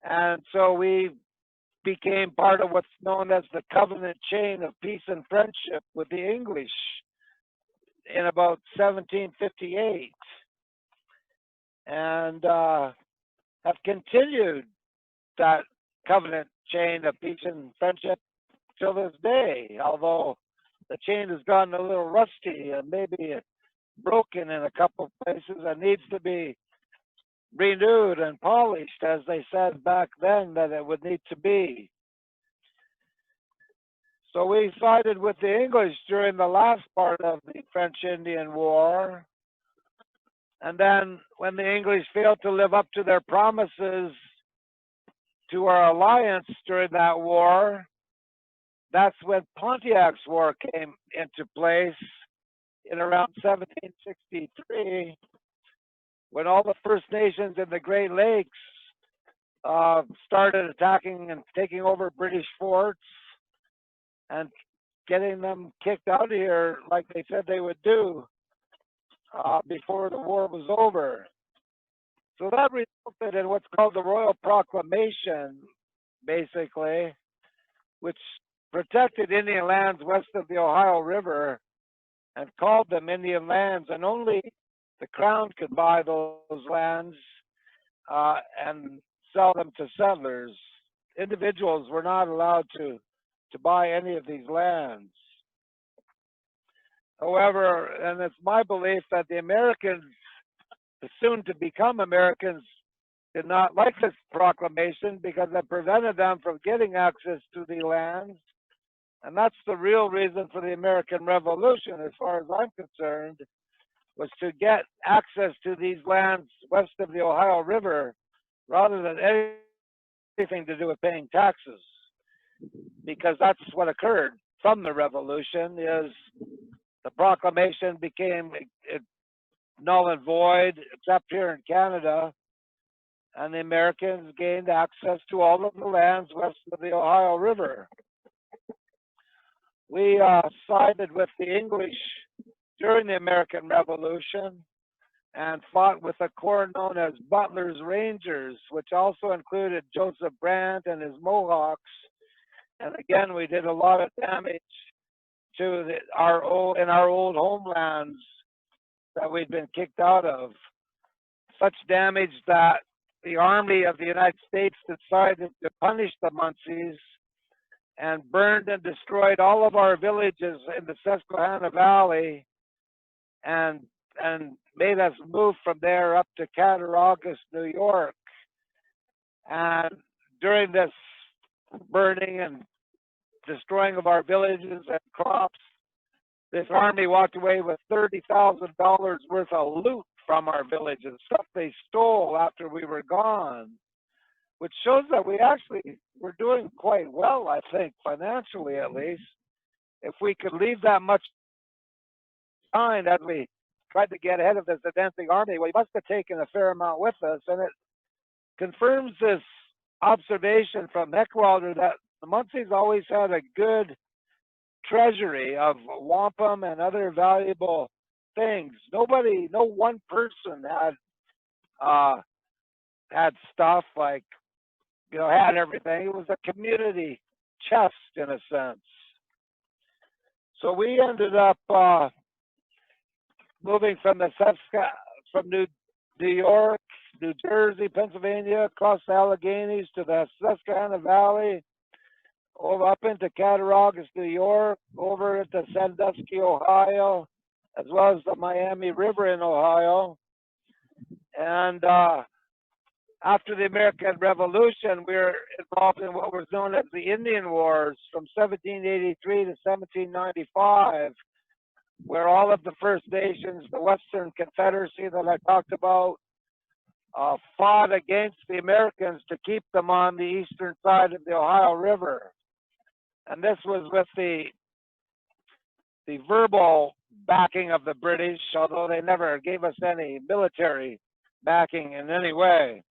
And so we became part of what's known as the covenant chain of peace and friendship with the English in about 1758, and have continued that covenant chain of peace and friendship till this day, although the chain has gotten a little rusty and maybe broken in a couple of places and needs to be renewed and polished, as they said back then that it would need to be. So we sided with the English during the last part of the French-Indian War. And then when the English failed to live up to their promises to our alliance during that war, that's when Pontiac's War came into place in around 1763, when all the First Nations in the Great Lakes started attacking and taking over British forts and getting them kicked out of here like they said they would do before the war was over. So that resulted in what's called the Royal Proclamation, basically, which protected Indian lands west of the Ohio River and called them Indian lands, and only the Crown could buy those lands and sell them to settlers. Individuals were not allowed to buy any of these lands. However, and it's my belief that the Americans, the soon to become Americans, did not like this proclamation because it prevented them from getting access to the lands. And that's the real reason for the American Revolution, as far as I'm concerned, was to get access to these lands west of the Ohio River rather than anything to do with paying taxes. Because that's what occurred from the revolution, is the proclamation became null and void, except here in Canada, and the Americans gained access to all of the lands west of the Ohio River. We sided with the English during the American Revolution and fought with a corps known as Butler's Rangers, which also included Joseph Brant and his Mohawks And again, we did a lot of damage to our old homelands that we'd been kicked out of. Such damage that the Army of the United States decided to punish the Munsees and burned and destroyed all of our villages in the Susquehanna Valley, and made us move from there up to Cattaraugus, New York. And during this burning and destroying of our villages and crops, this army walked away with $30,000 worth of loot from our villages, stuff they stole after we were gone, which shows that we actually were doing quite well, I think, financially at least. If we could leave that much behind as we tried to get ahead of this advancing army, we must have taken a fair amount with us. And it confirms this observation from Heckwalder that the Munsees always had a good treasury of wampum and other valuable things. No one person had stuff like, had everything. It was a community chest in a sense. So we ended up moving from New York, New Jersey, Pennsylvania, across the Alleghenies to the Susquehanna Valley, over up into Cattaraugus, New York, over into Sandusky, Ohio, as well as the Miami River in Ohio. And after the American Revolution, we were involved in what was known as the Indian Wars from 1783 to 1795, where all of the First Nations, the Western Confederacy that I talked about, fought against the Americans to keep them on the eastern side of the Ohio River. And this was with the verbal backing of the British, although they never gave us any military backing in any way.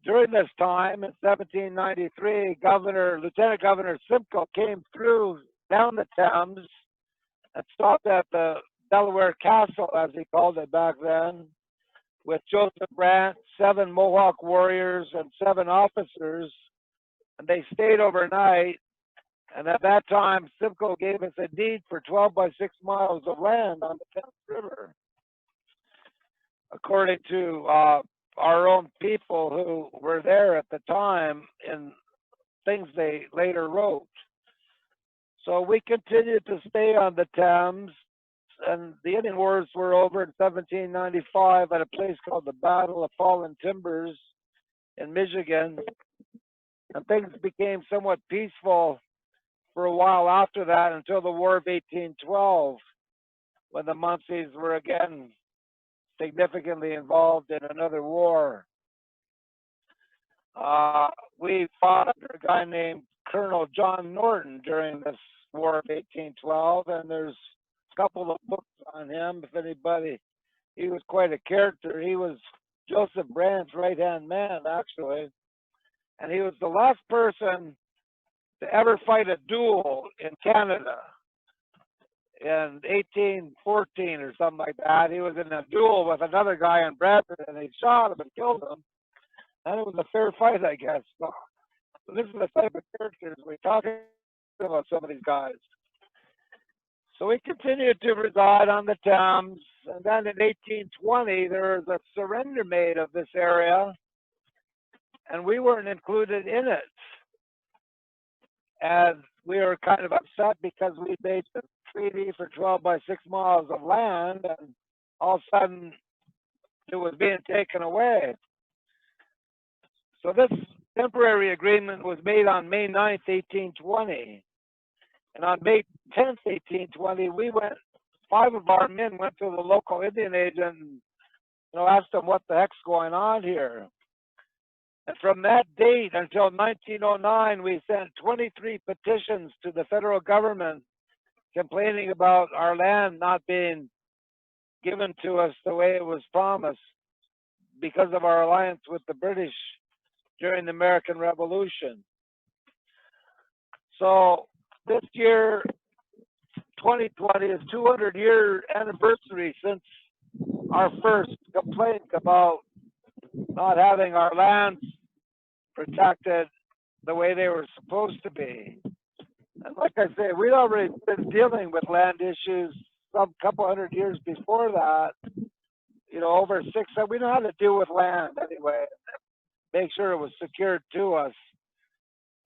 During this time, in 1793, Lieutenant Governor Simcoe came through down the Thames and stopped at the Delaware Castle, as he called it back then, with Joseph Brant, 7 Mohawk warriors, and 7 officers. And they stayed overnight. And at that time, Simcoe gave us a deed for 12 by 6 miles of land on the Thames River, according to our own people who were there at the time in things they later wrote. So we continued to stay on the Thames, and the Indian Wars were over in 1795 at a place called the Battle of Fallen Timbers in Michigan. And things became somewhat peaceful for a while after that until the War of 1812, when the Munsees were again significantly involved in another war. We fought under a guy named Colonel John Norton during this War of 1812, and there's a couple of books on him, if anybody. He was quite a character. He was Joseph Brand's right-hand man, actually. And he was the last person to ever fight a duel in Canada in 1814 or something like that. He was in a duel with another guy in Bradford, and they shot him and killed him. And it was a fair fight, I guess. So this is the type of characters we're talking about, some of these guys. So we continued to reside on the Thames, and then in 1820, there was a surrender made of this area, and we weren't included in it. And we were kind of upset because we made the treaty for 12 by 6 miles of land, and all of a sudden it was being taken away. So this temporary agreement was made on May 9th, 1820. And on May 10th, 1820, 5 of our men went to the local Indian agent and asked him what the heck's going on here. And from that date until 1909, we sent 23 petitions to the federal government complaining about our land not being given to us the way it was promised because of our alliance with the British during the American Revolution. So this year, 2020, is 200-year anniversary since our first complaint about not having our lands protected the way they were supposed to be. And like I say, we'd already been dealing with land issues some couple hundred years before that. You know, over six, we know how to deal with land anyway, make sure it was secured to us.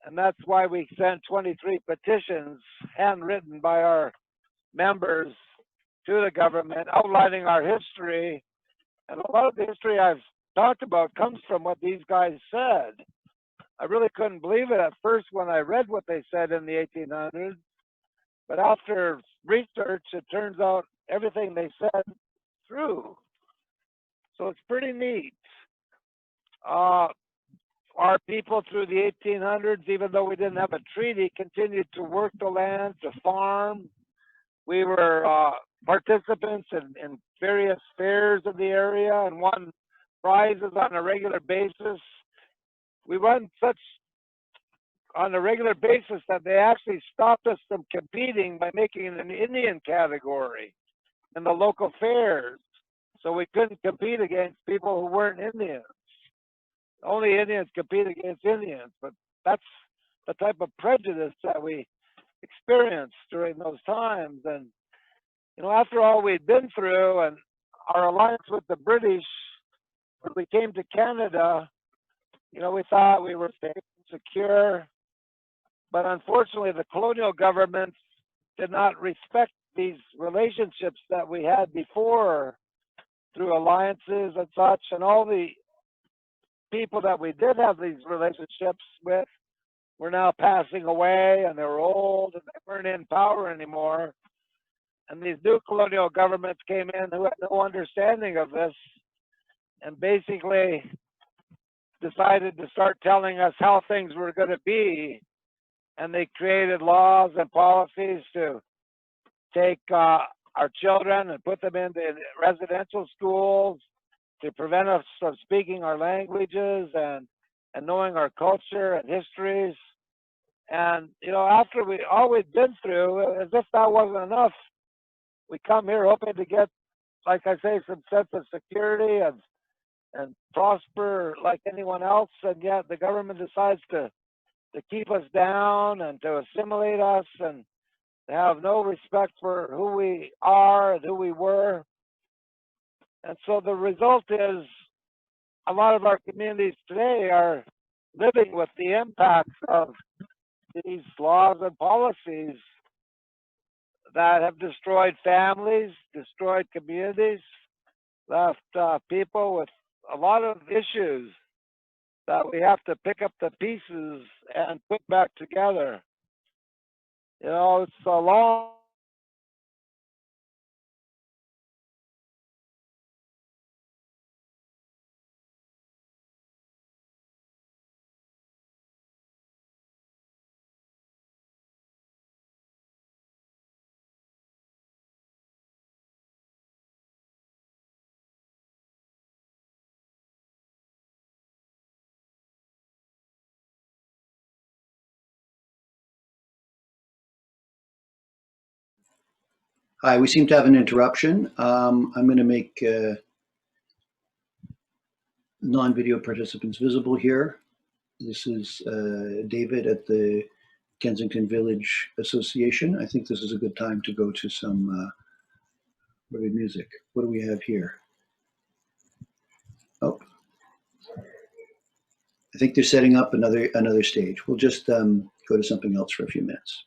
And that's why we sent 23 petitions, handwritten by our members, to the government, outlining our history. And a lot of the history I've talked about comes from what these guys said. I really couldn't believe it at first when I read what they said in the 1800s. But after research, it turns out everything they said is true. So it's pretty neat. Our people through the 1800s, even though we didn't have a treaty, continued to work the land, to farm. We were participants in various fairs in the area and won prizes on a regular basis. We won such on a regular basis that they actually stopped us from competing by making it an Indian category in the local fairs. So we couldn't compete against people who weren't Indians. Only Indians compete against Indians, but that's the type of prejudice that we experienced during those times. And, you know, after all we'd been through and our alliance with the British, when we came to Canada, you know, we thought we were safe and secure, but unfortunately the colonial governments did not respect these relationships that we had before through alliances and such, and all the people that we did have these relationships with were now passing away, and they were old and they weren't in power anymore. And these new colonial governments came in who had no understanding of this and basically decided to start telling us how things were going to be. And they created laws and policies to take our children and put them into residential schools, to prevent us from speaking our languages and knowing our culture and histories. And, you know, after all we'd been through, as if that wasn't enough, we come here hoping to get, like I say, some sense of security and prosper like anyone else. And yet the government decides to keep us down and to assimilate us and to have no respect for who we are and who we were. And so the result is a lot of our communities today are living with the impacts of these laws and policies that have destroyed families, destroyed communities, left people with a lot of issues that we have to pick up the pieces and put back together. You know, it's a long Hi, we seem to have an interruption. I'm going to make non-video participants visible here. This is David at the Kensington Village Association. I think this is a good time to go to some music. What do we have here? Oh, I think they're setting up another stage. We'll just go to something else for a few minutes.